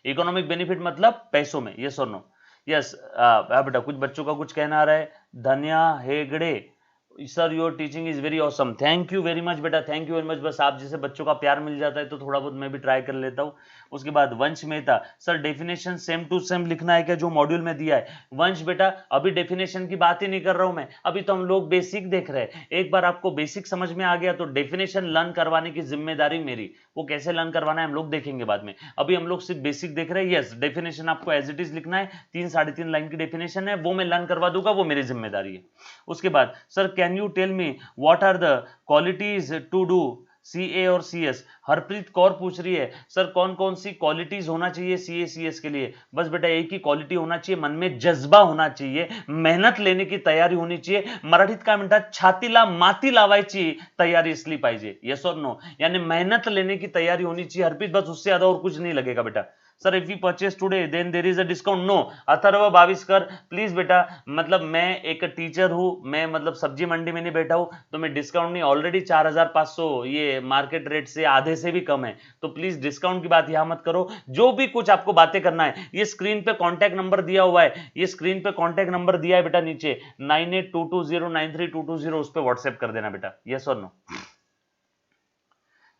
इकोनॉमिक बेनिफिट मतलब पैसों में, यस और नो? यस। बेटा कुछ बच्चों का कुछ कहना आ रहा है। धन्या Hegde, sir your teaching is very awesome, thank you very much बेटा, थैंक यू वेरी मच। बस आप जैसे बच्चों का प्यार मिल जाता है तो थोड़ा बहुत मैं भी ट्राई कर लेता हूं। उसके बाद Vansh Mehta, sir definition same to same लिखना है क्या जो मॉड्यूल में दिया है? वंश बेटा अभी डेफिनेशन की बात ही नहीं कर रहा हूं मैं, अभी तो हम लोग बेसिक देख रहे हैं। एक बार आपको बेसिक समझ में आ गया तो डेफिनेशन लर्न करवाने की जिम्मेदारी मेरी, वो कैसे लर्न करवाना है हम लोग देखेंगे बाद में, अभी हम लोग सिर्फ बेसिक देख रहे हैं। यस, डेफिनेशन आपको एज इट इज लिखना है, 3-3.5 लाइन की डेफिनेशन है, वो मैं लर्न करवा दूंगा, वो मेरी जिम्मेदारी है। उसके बाद sir can you tell me what are the qualities to do CA और सीएस? हरप्रीत कौर पूछ रही है सर कौन कौन सी क्वालिटीज होना चाहिए सीए सीएस के लिए? बस बेटा एक ही क्वालिटी होना चाहिए, मन में जज्बा होना चाहिए, मेहनत लेने की तैयारी होनी चाहिए, मराठीत काय म्हणतात छातीला माती लावायची तैयारी इसलिए पाहिजे, यस और नो? यानी मेहनत लेने की तैयारी होनी चाहिए हरप्रीत, बस उससे ज्यादा और कुछ नहीं लगेगा बेटा। Sir if you purchase today then there is a discount? No. Atharva Bhaviskar please बेटा, मतलब मैं एक टीचर हूं, मैं मतलब सब्जी मंडी में नहीं बैठा हूं तो मैं डिस्काउंट नहीं, ऑलरेडी 4500 ये मार्केट रेट से आधे से भी कम है, तो प्लीज डिस्काउंट की बात यहां मत करो। जो भी कुछ आपको बातें करना है, ये स्क्रीन पे कॉन्टैक्ट नंबर दिया हुआ है, ये स्क्रीन पे कॉन्टैक्ट नंबर दिया है बेटा नीचे 9822093220, उस पर व्हाट्सएप कर देना बेटा, यस और नो?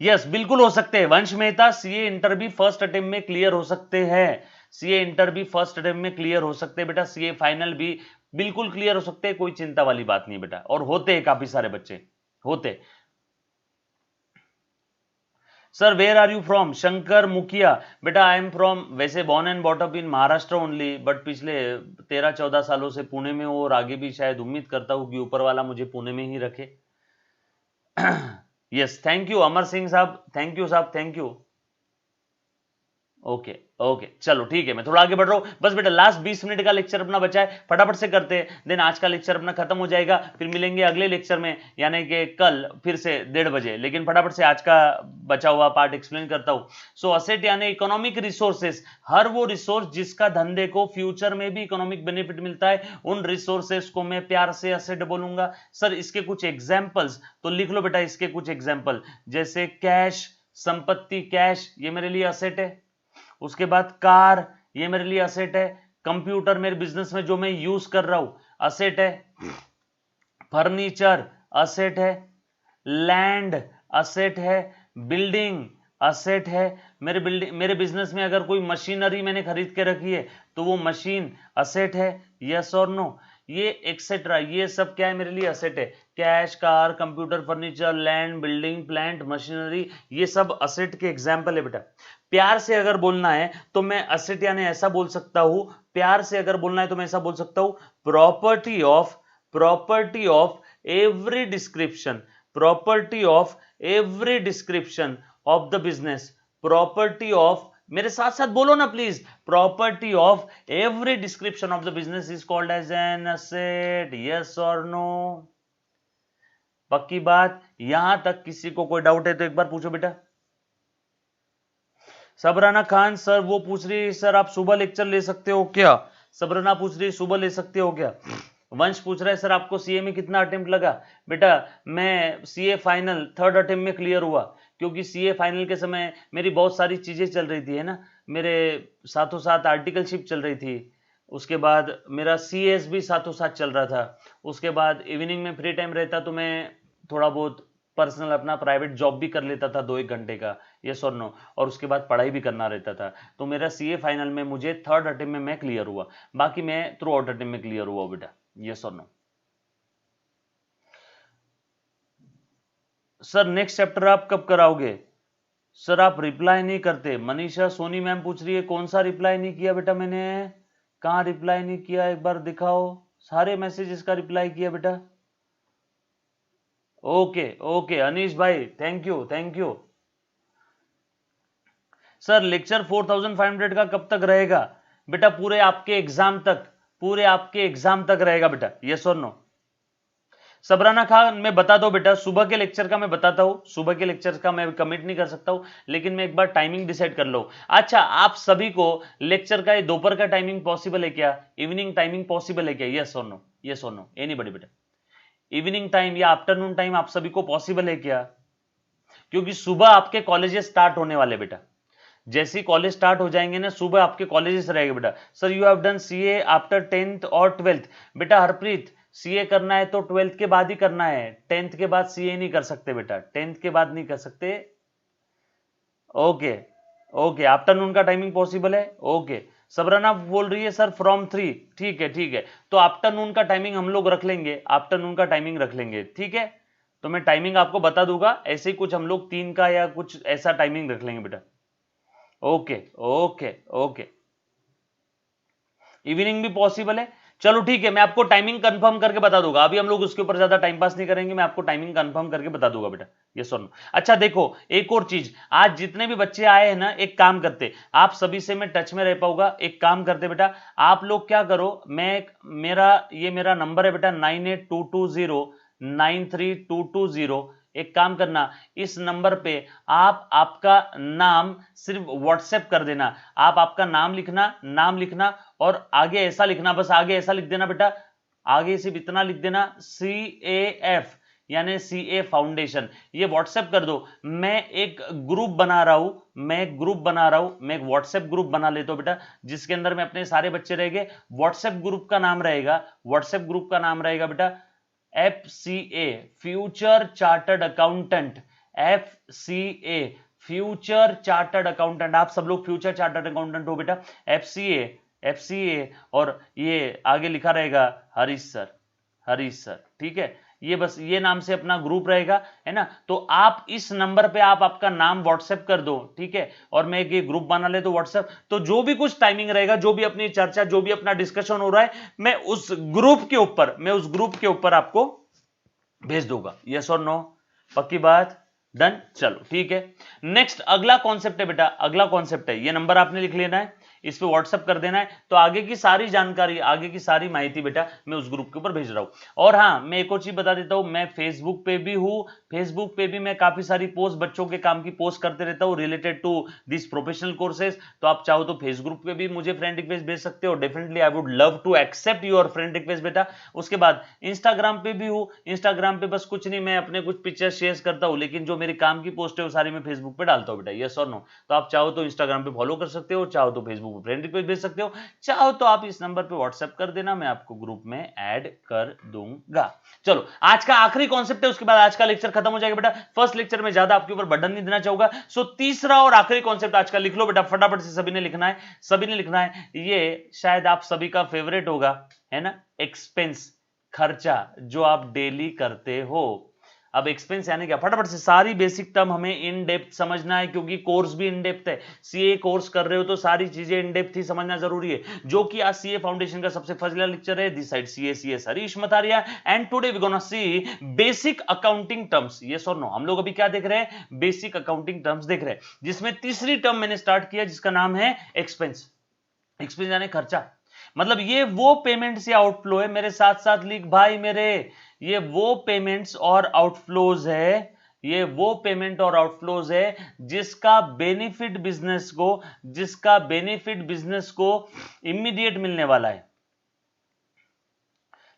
यस बिल्कुल हो सकते हैं। वंश मेहता सीए इंटर भी फर्स्ट अटेम्प्ट में क्लियर हो सकते हैं, सीए इंटर भी फर्स्ट अटेम्प्ट में क्लियर हो सकते हैं बेटा, सीए फाइनल भी बिल्कुल क्लियर हो सकते हैं, कोई चिंता वाली बात नहीं बेटा, और होते हैं काफी सारे बच्चे होते। Sir where are you from? Shankar Mukhiya, बेटा आई एम फ्रॉम, वैसे born and bought up in Maharashtra only, but पिछले 13-14 सालों से पुणे में हूं, और आगे भी शायद उम्मीद करता हूं कि ऊपर वाला मुझे पुणे में ही रखे। Yes thank you Amar Singh साहब, थैंक यू साहब, थैंक यू। ओके ओके चलो ठीक है, मैं थोड़ा आगे बढ़ रहा हूं। बस बेटा लास्ट 20 मिनट का लेक्चर अपना बचा है, फटाफट से करते हैं, देन आज का लेक्चर अपना खत्म हो जाएगा। फिर मिलेंगे अगले लेक्चर में, यानी कि कल फिर से 1:30 बजे। लेकिन फटाफट से आज का बचा हुआ पार्ट एक्सप्लेन करता हूं। सो असेट यानी इकोनॉमिक रिसोर्सेस, हर वो रिसोर्स जिसका धंधे को फ्यूचर में भी इकोनॉमिक बेनिफिट मिलता है, उन रिसोर्सेस को मैं प्यार से असेट बोलूंगा। सर इसके कुछ एग्जाम्पल्स तो लिख लो बेटा, इसके कुछ एग्जाम्पल जैसे कैश, संपत्ति कैश, ये मेरे लिए असेट है। उसके बाद कार, ये मेरे लिए असेट है। कंप्यूटर मेरे बिजनेस में जो मैं यूज कर रहा हूं, असेट है। फर्नीचर असेट है। लैंड असेट है। बिल्डिंग असेट है। मेरे बिजनेस में अगर कोई मशीनरी मैंने खरीद के रखी है तो वो मशीन असेट है। यस और नो, ये एक्सेट्रा, ये सब क्या है मेरे लिए असेट है। Cash, car, computer, furniture, land, building, plant, machinery, ये सब असेट के एग्जाम्पल है बेटा। प्यार से अगर बोलना है तो मैं असेट यानी ऐसा बोल सकता हूं, प्यार से अगर बोलना है तो मैं ऐसा बोल सकता हूं, property of every description, property of every description of the business, property of, मेरे साथ साथ बोलो ना please, property of every description of the business is called as an asset. Yes और नो, पक्की बात? यहां तक किसी को कोई डाउट है तो एक बार पूछो बेटा। सबराना खान सर वो पूछ रही है सर आप सुबह लेक्चर ले सकते हो क्या? सबराना पूछ रही है सुबह ले सकते हो क्या? वंश पूछ रहा है सर आपको सीए में कितना अटेम्प्ट लगा? बेटा मैं सीए फाइनल 3rd अटेम्प्ट में क्लियर हुआ, क्योंकि सीए फाइनल के समय मेरी बहुत सारी चीजें चल रही थी, है ना, मेरे साथों साथ आर्टिकलशिप चल रही थी, उसके बाद मेरा सीएस भी साथों साथ चल रहा था, उसके बाद इवनिंग में फ्री टाइम रहता तो मैं थोड़ा बहुत पर्सनल अपना प्राइवेट जॉब भी कर लेता था 2-1 घंटे का। यस और नो, और उसके बाद पढ़ाई भी करना रहता था। तो मेरा सीए फाइनल में मुझे 3rd अटेम्प्ट में मैं क्लियर हुआ, बाकी मैं थ्रू आउट अटेम्प्ट में क्लियर हुआ बेटा। यस और नो। सर नेक्स्ट चैप्टर आप कब कराओगे? सर आप रिप्लाई नहीं करते। मनीषा सोनी मैम पूछ रही है कौन सा रिप्लाई नहीं किया बेटा मैंने? कहां रिप्लाई नहीं किया, एक बार दिखाओ। सारे मैसेजेस का रिप्लाई किया बेटा। ओके ओके अनीश भाई, thank you thank you. Sir lecture 4500 का कब तक रहेगा? बेटा पूरे आपके एग्जाम तक, पूरे आपके एग्जाम तक रहेगा बेटा। यस और नो। सबराना खान मैं बता दो बेटा, सुबह के लेक्चर का मैं बताता हूं, सुबह के लेक्चर का मैं कमिट नहीं कर सकता हूं, लेकिन मैं एक बार टाइमिंग डिसाइड कर लो। अच्छा आप सभी को लेक्चर का दोपहर का टाइमिंग पॉसिबल है क्या? इवनिंग टाइमिंग पॉसिबल है क्या? यस और नो, यस और नो, एनीबॉडी बेटा। इवनिंग टाइम या आफ्टरनून टाइम आप सभी को पॉसिबल है क्या? क्योंकि सुबह आपके कॉलेजेस स्टार्ट होने वाले बेटा, जैसे ही कॉलेज स्टार्ट हो जाएंगे ना सुबह आपके कॉलेजेस रहेंगे बेटा। Sir you have done CA after 10th और 12th। बेटा हरप्रीत सीए करना है तो 12th के बाद ही करना है, 10th के बाद सीए नहीं कर सकते बेटा, 10th के बाद नहीं कर सकते। ओके ओके, आफ्टरनून का टाइमिंग पॉसिबल है। ओके सबराना बोल रही है सर फ्रॉम 3, ठीक है ठीक है, तो आफ्टरनून का टाइमिंग हम लोग रख लेंगे, आफ्टरनून का टाइमिंग रख लेंगे, ठीक है। तो मैं टाइमिंग आपको बता दूंगा, ऐसे ही कुछ हम लोग 3 का या कुछ ऐसा टाइमिंग रख लेंगे बेटा। ओके ओके ओके, इवनिंग भी पॉसिबल है। चलो ठीक है, मैं आपको टाइमिंग कंफर्म करके बता दूंगा, अभी हम लोग उसके ऊपर ज्यादा टाइम पास नहीं करेंगे, मैं आपको टाइमिंग कंफर्म करके बता दूंगा बेटा। ये सुनो, अच्छा देखो एक और चीज, आज जितने भी बच्चे आए हैं ना, एक काम करते, आप सभी से मैं टच में रह पाऊंगा, एक काम करते बेटा, आप लोग क्या करो, मैं मेरा नंबर है बेटा 9822093220। एक काम करना, इस नंबर पे आप आपका नाम सिर्फ व्हाट्सएप कर देना, आप आपका नाम लिखना और आगे ऐसा लिखना, बस आगे ऐसा लिख देना बेटा, आगे सिर्फ इतना लिख देना CAF यानी CA फाउंडेशन, ये व्हाट्सएप कर दो। मैं एक ग्रुप बना रहा हूं, मैं एक व्हाट्सएप ग्रुप बना लेता हूं बेटा, जिसके अंदर में अपने सारे बच्चे रहेंगे। व्हाट्सएप ग्रुप का नाम रहेगा बेटा FCA future chartered accountant, FCA future chartered accountant, आप सब लोग फ्यूचर चार्टर्ड अकाउंटेंट हो बेटा। FCA और ये आगे लिखा रहेगा हरीश सर, ठीक है, ये बस ये नाम से अपना ग्रुप रहेगा, है ना। तो आप इस नंबर पे आप आपका नाम व्हाट्सएप कर दो, ठीक है, और मैं ये ग्रुप बना ले तो व्हाट्सएप, तो जो भी कुछ टाइमिंग रहेगा, जो भी अपनी चर्चा, जो भी अपना डिस्कशन हो रहा है, मैं उस ग्रुप के ऊपर आपको भेज दूंगा। यस और नो, पक्की बात? डन, चलो ठीक है। नेक्स्ट अगला कॉन्सेप्ट है बेटा, अगला कॉन्सेप्ट है, ये नंबर आपने लिख लेना है, इस पे व्हाट्सएप कर देना है, तो आगे की सारी जानकारी, आगे की सारी माहिती बेटा मैं उस ग्रुप के ऊपर भेज रहा हूं। और हाँ, मैं एक और चीज बता देता हूं, मैं फेसबुक पे भी हूं, फेसबुक पे भी मैं काफी सारी पोस्ट, बच्चों के काम की पोस्ट करते रहता हूं related to this professional courses. तो आप चाहो तो फेसबुक पे भी मुझे फ्रेंड रिक्वेस्ट भेज सकते हो, definitely I would love to accept your friend request बेटा। उसके बाद इंस्टाग्राम पे भी हूं, इंस्टाग्राम पे बस कुछ नहीं, मैं अपने कुछ पिक्चर शेयर करता हूं, लेकिन जो मेरे काम की पोस्ट है वो सारी मैं फेसबुक पे डालता हूं बेटा, यस और नो। तो आप चाहो तो इंस्टाग्राम पे फॉलो कर सकते हो, चाहो तो फेसबुक पे फ्रेंड रिक्वेस्ट भेज सकते हो, चाहो तो आप इस नंबर पे व्हाट्सएप कर देना, मैं आपको ग्रुप में ऐड कर दूंगा। चलो आज का आखिरी कॉन्सेप्ट है, उसके बाद आज का लेक्चर खत्म हो जाएगा बेटा। फर्स्ट लेक्चर में ज्यादा आपके ऊपर बर्डन नहीं देना चाहूंगा। सो तीसरा और आखिरी कॉन्सेप्ट आज का लिख लो बेटा, फटाफट से सभी ने लिखना है, सभी ने लिखना है। ये शायद आप सभी का फेवरेट होगा, है ना, एक्सपेंस, खर्चा जो आप डेली करते हो। अब एक्सपेंस यानी क्या, फटाफट से सारी बेसिक टर्म हमें इन डेप्थ समझना है, क्योंकि कोर्स भी इन डेप्थ है। सीए कोर्स कर रहे हो तो सारी चीजें इन डेप्थ ही समझना जरूरी है, जो कि आज सीए फाउंडेशन का सबसे फर्स्ट लेक्चर है। This side CA Harish Mathariya, and today we gonna see basic accounting terms, yes और नो। हम लोग अभी क्या देख रहे हैं, बेसिक अकाउंटिंग टर्म्स देख रहे हैं, जिसमें तीसरी टर्म मैंने स्टार्ट किया जिसका नाम है एक्सपेंस। एक्सपेंस यानी खर्चा, मतलब ये वो पेमेंट्स या आउटफ्लो है, मेरे साथ साथ लिख भाई मेरे, ये वो पेमेंट्स और आउटफ्लोज है, ये वो पेमेंट और आउटफ्लोज है जिसका बेनिफिट बिजनेस को, जिसका बेनिफिट बिजनेस को इमीडिएट मिलने वाला है,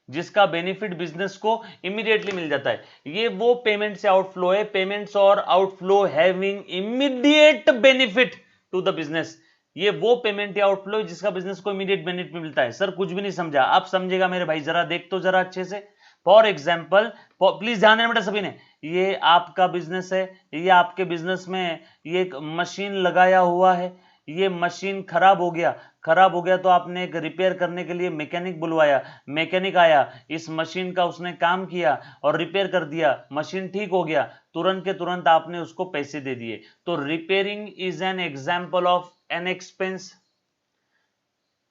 जिसका बेनिफिट बिजनेस को इमीडिएटली मिल जाता है। ये वो पेमेंट से आउटफ्लो है, पेमेंट्स और outflow having immediate benefit to the business. ये वो पेमेंट या आउटफ्लो जिसका बिजनेस को इमीडिएट बेनिफिट मिलता है। सर कुछ भी नहीं समझा, आप समझेगा मेरे भाई, जरा देख तो जरा अच्छे से। फॉर एग्जाम्पल, प्लीज ध्यान देना बेटा सभी ने, ये आपका बिजनेस है, ये आपके बिजनेस में ये एक मशीन लगाया हुआ है, ये मशीन खराब हो गया, खराब हो गया तो आपने एक रिपेयर करने के लिए मैकेनिक बुलवाया, मैकेनिक आया, इस मशीन का उसने काम किया और रिपेयर कर दिया, मशीन ठीक हो गया, तुरंत के तुरंत आपने उसको पैसे दे दिए। तो repairing is an example of an expense.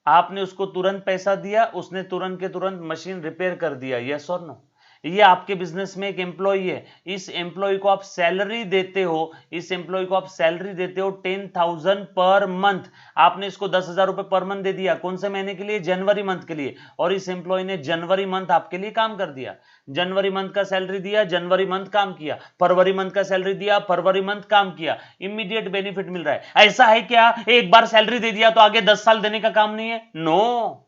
आपने उसको तुरंत पैसा दिया, उसने तुरंत के तुरंत मशीन रिपेयर कर दिया, यस और नो। ये आपके बिजनेस में एक एम्प्लॉय है, इस एम्प्लॉय को आप सैलरी देते हो, इस एम्प्लॉय को आप सैलरी देते हो 10,000 पर मंथ। आपने इसको 10,000 रुपए पर मंथ दे दिया, कौन से महीने के लिए, जनवरी मंथ के लिए, और इस एम्प्लॉय ने जनवरी मंथ आपके लिए काम कर दिया। जनवरी मंथ का सैलरी दिया, जनवरी मंथ काम किया, फरवरी मंथ का सैलरी दिया, फरवरी मंथ काम किया, इमीडिएट बेनिफिट मिल रहा है। ऐसा है क्या एक बार सैलरी दे दिया तो आगे 10 साल देने का काम नहीं है? नो,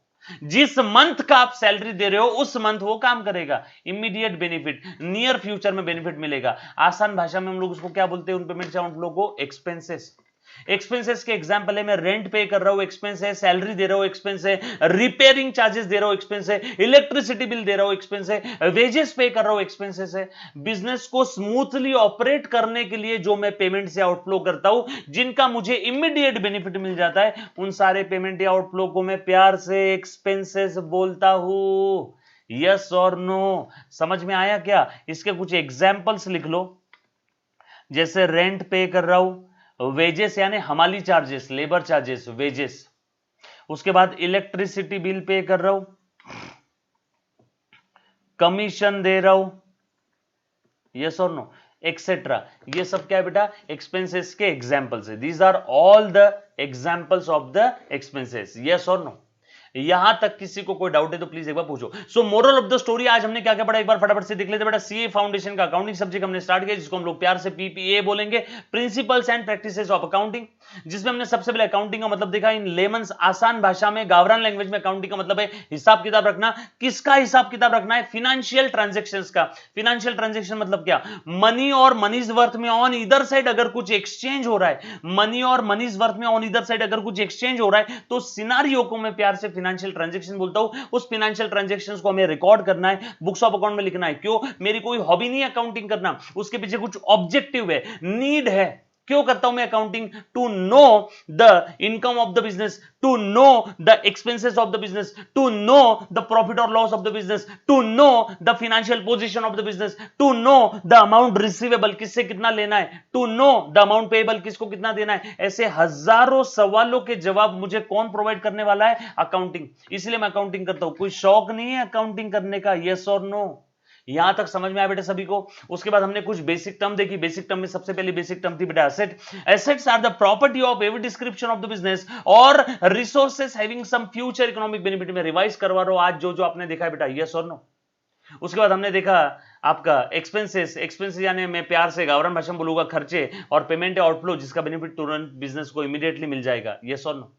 जिस मंथ का आप सैलरी दे रहे हो उस मंथ वो काम करेगा, इमीडिएट बेनिफिट, नियर फ्यूचर में बेनिफिट मिलेगा। आसान भाषा में हम लोग उसको क्या बोलते हैं, उन पेमेंट्स अमाउंट को एक्सपेंसेस। एक्सपेंसेस के एग्जांपल है, मैं रेंट पे कर रहा हूं, एक्सपेंस है, सैलरी दे रहा हूं, एक्सपेंस है, रिपेयरिंग चार्जेस दे रहा हूं, एक्सपेंस है, इलेक्ट्रिसिटी बिल दे रहा हूं, एक्सपेंस है, वेजेस पे कर रहा हूं, एक्सपेंसेस है। बिजनेस को स्मूथली ऑपरेट करने के लिए जो मैं पेमेंट से आउटफ्लो करता हूं, जिनका मुझे इमीडिएट बेनिफिट मिल जाता है, उन सारे पेमेंट या आउटफ्लो को मैं प्यार से एक्सपेंसेस बोलता हूं। यस और नो, समझ में आया क्या? इसके कुछ एग्जांपल्स लिख लो, जैसे रेंट पे कर रहा हूं, वेजेस यानी हमाली चार्जेस, लेबर चार्जेस, वेजेस। उसके बाद इलेक्ट्रिसिटी बिल पे कर रहा हूं, कमीशन दे रहा हूं, यस और नो, एक्सेट्रा। ये सब क्या है बेटा, एक्सपेंसेस के एग्जांपल्स है। These are all the examples of the expenses, yes और नो। यहां तक किसी को कोई डाउट है तो प्लीज एक बार पूछो। सो मोरल ऑफ द स्टोरी, आज हमने क्या क्या पढ़ा एक बार फटाफट से देख लेते हैं बेटा। सीए फाउंडेशन का अकाउंटिंग सब्जेक्ट हमने स्टार्ट किया, जिसको हम लोग प्यार से पीपीए बोलेंगे, principles and practices of accounting, जिसमें हमने सबसे पहले अकाउंटिंग का मतलब देखा इन लेमन्स, आसान भाषा में, गावरान लैंग्वेज में। अकाउंटिंग का मतलब है हिसाब किताब रखना। किसका हिसाब किताब रखना है? फिनेंशियल ट्रांजेक्शंस का। फिनेंशियल ट्रांजेक्शन मतलब क्या? मनी और मनीज वर्थ में ऑन ईदर साइड अगर कुछ एक्सचेंज हो रहा है, मनी और मनीज वर्थ में ऑन ईदर साइड अगर कुछ एक्सचेंज हो रहा है, तो सिनारियो को मैं प्यार से फिनेंशियल ट्रांजेक्शन बोलता हूं। उस फाइनेंशियल ट्रांजैक्शंस को हमें रिकॉर्ड करना है, बुक्स ऑफ अकाउंट में लिखना है। क्यों? मेरी कोई हॉबी नहीं है अकाउंटिंग करना, उसके पीछे कुछ ऑब्जेक्टिव है, नीड है। क्यों करता हूं मैं accounting? To know the income of the business, to know the expenses of the business, to know the profit और loss of the business, to know the financial position of the business, to know the amount receivable, किससे कितना लेना है, to know the amount payable, किसको कितना देना है। ऐसे हजारों सवालों के जवाब मुझे कौन प्रोवाइड करने वाला है? अकाउंटिंग। इसलिए मैं अकाउंटिंग करता हूं। कोई शौक नहीं है अकाउंटिंग करने का? यस और नो? यहां तक समझ में आया बेटा सभी को? उसके बाद हमने कुछ बेसिक टर्म देखी। बेसिक टर्म में सबसे पहली बेसिक टर्म थी बेटा asset. Assets are the property of every description of the business और resources having some future economic benefit. में रिवाइज करवा रहा हूं आज जो जो आपने देखा है बेटा, यस और नो। उसके बाद हमने देखा आपका एक्सपेंसेस। एक्सपेंसेस यानी मैं प्यार से गावरान भाषा में बोलूंगा खर्चे, और पेमेंट आउटफ्लो जिसका बेनिफिट तुरंत बिजनेस को इमीडिएटली मिल जाएगा, यस और नो।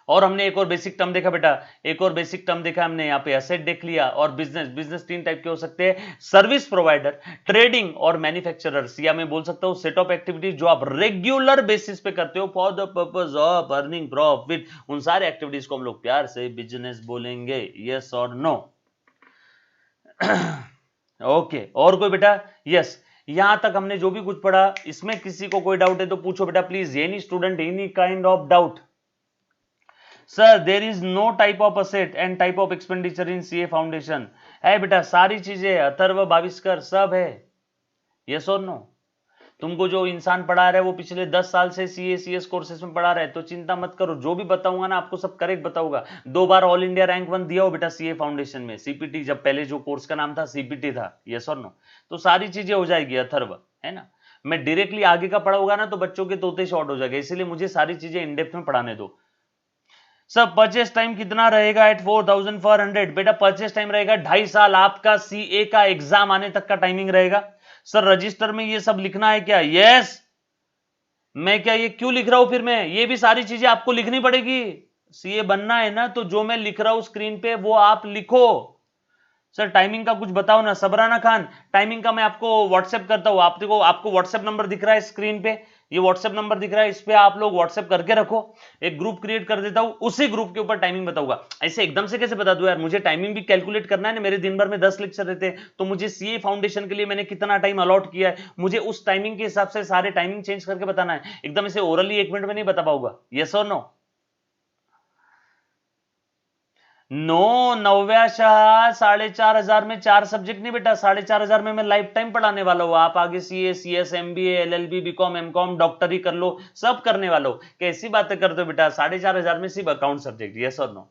और हमने एक और बेसिक टर्म देखा बेटा, एक और बेसिक टर्म देखा हमने यहाँ पे, एसेट देख लिया। और बिजनेस, बिजनेस तीन टाइप के हो सकते हैं, सर्विस प्रोवाइडर, ट्रेडिंग और मैन्युफैक्चरर्स। या मैं बोल सकता हूं सेट ऑफ एक्टिविटीज जो आप रेगुलर बेसिस पे करते हो for the purpose of earning profit. उन सारे एक्टिविटीज को हम लोग प्यार से बिजनेस बोलेंगे, यस और नो। ओके और कोई बेटा? यस यहां तक हमने जो भी कुछ पढ़ा, इसमें किसी को कोई डाउट है तो पूछो बेटा please. Any student, any kind of doubt? Sir there is no type of asset and type of expenditure in CA foundation. है बेटा, सारी चीजें अथर्व भाविस्कर सब है, यस और नो। तुमको जो इंसान पढ़ा रहा है वो पिछले 10 साल से सीए सीएस कोर्सेज में पढ़ा रहा है, तो चिंता मत करो, जो भी बताऊंगा ना आपको सब करेक्ट बताऊंगा। 2 बार ऑल इंडिया रैंक 1 दिया हो बेटा सीए फाउंडेशन में, सीपीटी, जब पहले जो कोर्स का नाम था सीपीटी था, यस और नो। तो सारी चीजें हो जाएगी अथर्व, है ना। मैं डायरेक्टली आगे का पढ़ाऊंगा ना तो बच्चों के तोते शॉर्ट हो जाएगा, इसलिए मुझे सारी चीजें इन डेप्थ में पढ़ाने दो। सर परचेस टाइम कितना रहेगा एट 4400? बेटा परचेस टाइम रहेगा 2.5 साल, आपका सीए का एग्जाम आने तक का टाइमिंग रहेगा। सर रजिस्टर में ये सब लिखना है क्या? यस। मैं क्या ये क्यों लिख रहा हूं फिर? मैं ये भी सारी चीजें आपको लिखनी पड़ेगी। सीए बनना है ना, तो जो मैं लिख रहा हूं स्क्रीन पे वो आप लिखो। सर टाइमिंग का कुछ बताओ ना सबराना खान। टाइमिंग का मैं आपको व्हाट्सएप करता हूं, आपको व्हाट्सएप नंबर दिख रहा है स्क्रीन पे, ये व्हाट्सएप नंबर दिख रहा है, इस पे आप लोग व्हाट्सएप करके रखो। एक ग्रुप क्रिएट कर देता हूं, उसी ग्रुप के ऊपर टाइमिंग बताऊंगा। ऐसे एकदम से कैसे बता दूं यार, मुझे टाइमिंग भी कैलकुलेट करना है ना। मेरे दिन भर में 10 लेक्चर रहते हैं, तो मुझे सीए फाउंडेशन के लिए मैंने कितना टाइम अलॉट किया है, मुझे उस टाइमिंग के हिसाब से सारे टाइमिंग चेंज करके बताना है। एकदम ऐसे ओरली 1 मिनट में नहीं बता पाऊंगा, यस और नो। नो नव्या शाह 4,500 में 4 सब्जेक्ट नहीं बेटा, 4,500 में मैं लाइफ टाइम पढ़ाने वाला हूं। आप आगे CA CS MBA LLB BCom MCom डॉक्टरी कर लो, सब करने वाला हूं। कैसी बातें करते हो बेटा, 4,500 में सिर्फ अकाउंट सब्जेक्ट, यस और नो।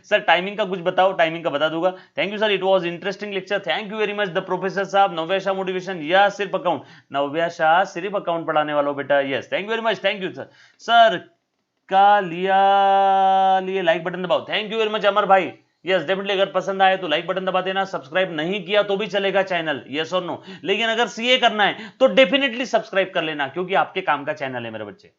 सर टाइमिंग का कुछ बताओ, टाइमिंग का बता दूंगा। Thank you sir, it was interesting lecture, thank you very much the professor साहब। नव्या शाह मोटिवेशन या सिर्फ अकाउंट? नव्या शाह सिर्फ अकाउंट पढ़ाने वाला हूं बेटा, yes thank you very much, thank you sir. Sir का लिए लाइक बटन दबाओ, थैंक यू वेरी मच अमर भाई। यस डेफिनेटली, अगर पसंद आए तो लाइक बटन दबा देना। सब्सक्राइब नहीं किया तो भी चलेगा चैनल, यस और नो, लेकिन अगर सीए करना है तो डेफिनेटली सब्सक्राइब कर लेना, क्योंकि आपके काम का चैनल है मेरे बच्चे।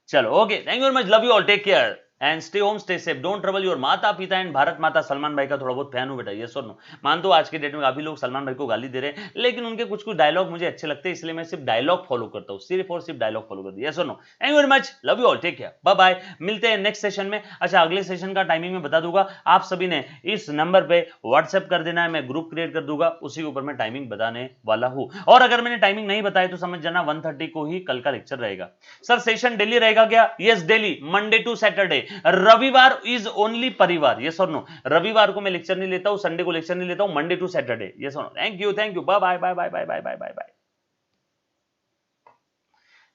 चलो okay, thank you very much, love you all, take care and stay home stay safe, don't trouble your माता पिता एंड भारत माता। सलमान भाई का थोड़ा बहुत फैन हूं बेटा, यस और नो। मानता हूं आज के डेट में काफी लोग सलमान भाई को गाली दे रहे हैं, लेकिन उनके कुछ कुछ डायलॉग मुझे अच्छे लगते हैं, इसलिए मैं सिर्फ डायलॉग फॉलो करता हूं, सिर्फ और सिर्फ डायलॉग फॉलो करता हूं, यस और no. Thank you very much, love you all, take care, bye bye. मिलते हैं नेक्स्ट सेशन में। अच्छा अगले सेशन का टाइमिंग में बता दूंगा, आप सभी ने इस नंबर पे व्हाट्सएप कर देना है, मैं ग्रुप क्रिएट कर दूंगा, उसी के ऊपर मैं टाइमिंग बताने वाला हूं। और अगर मैंने टाइमिंग नहीं बताया तो समझ जाना 1:30 को ही कल का लेक्चर रहेगा। सर सेशन डेली रहेगा क्या? Yes daily, Monday to Saturday. Ravivar is only parivar, yes और नो। रविवार को मैं लेक्चर नहीं लेता हूं, संडे को लेक्चर नहीं लेता हूं, मंडे टू सैटरडे, यस और no. Thank you, bye bye bye bye bye bye bye bye.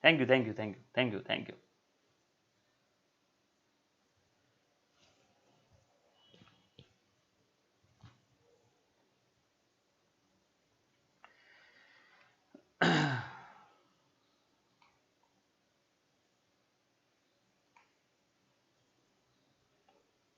Thank you, thank you, thank you, thank you, thank you.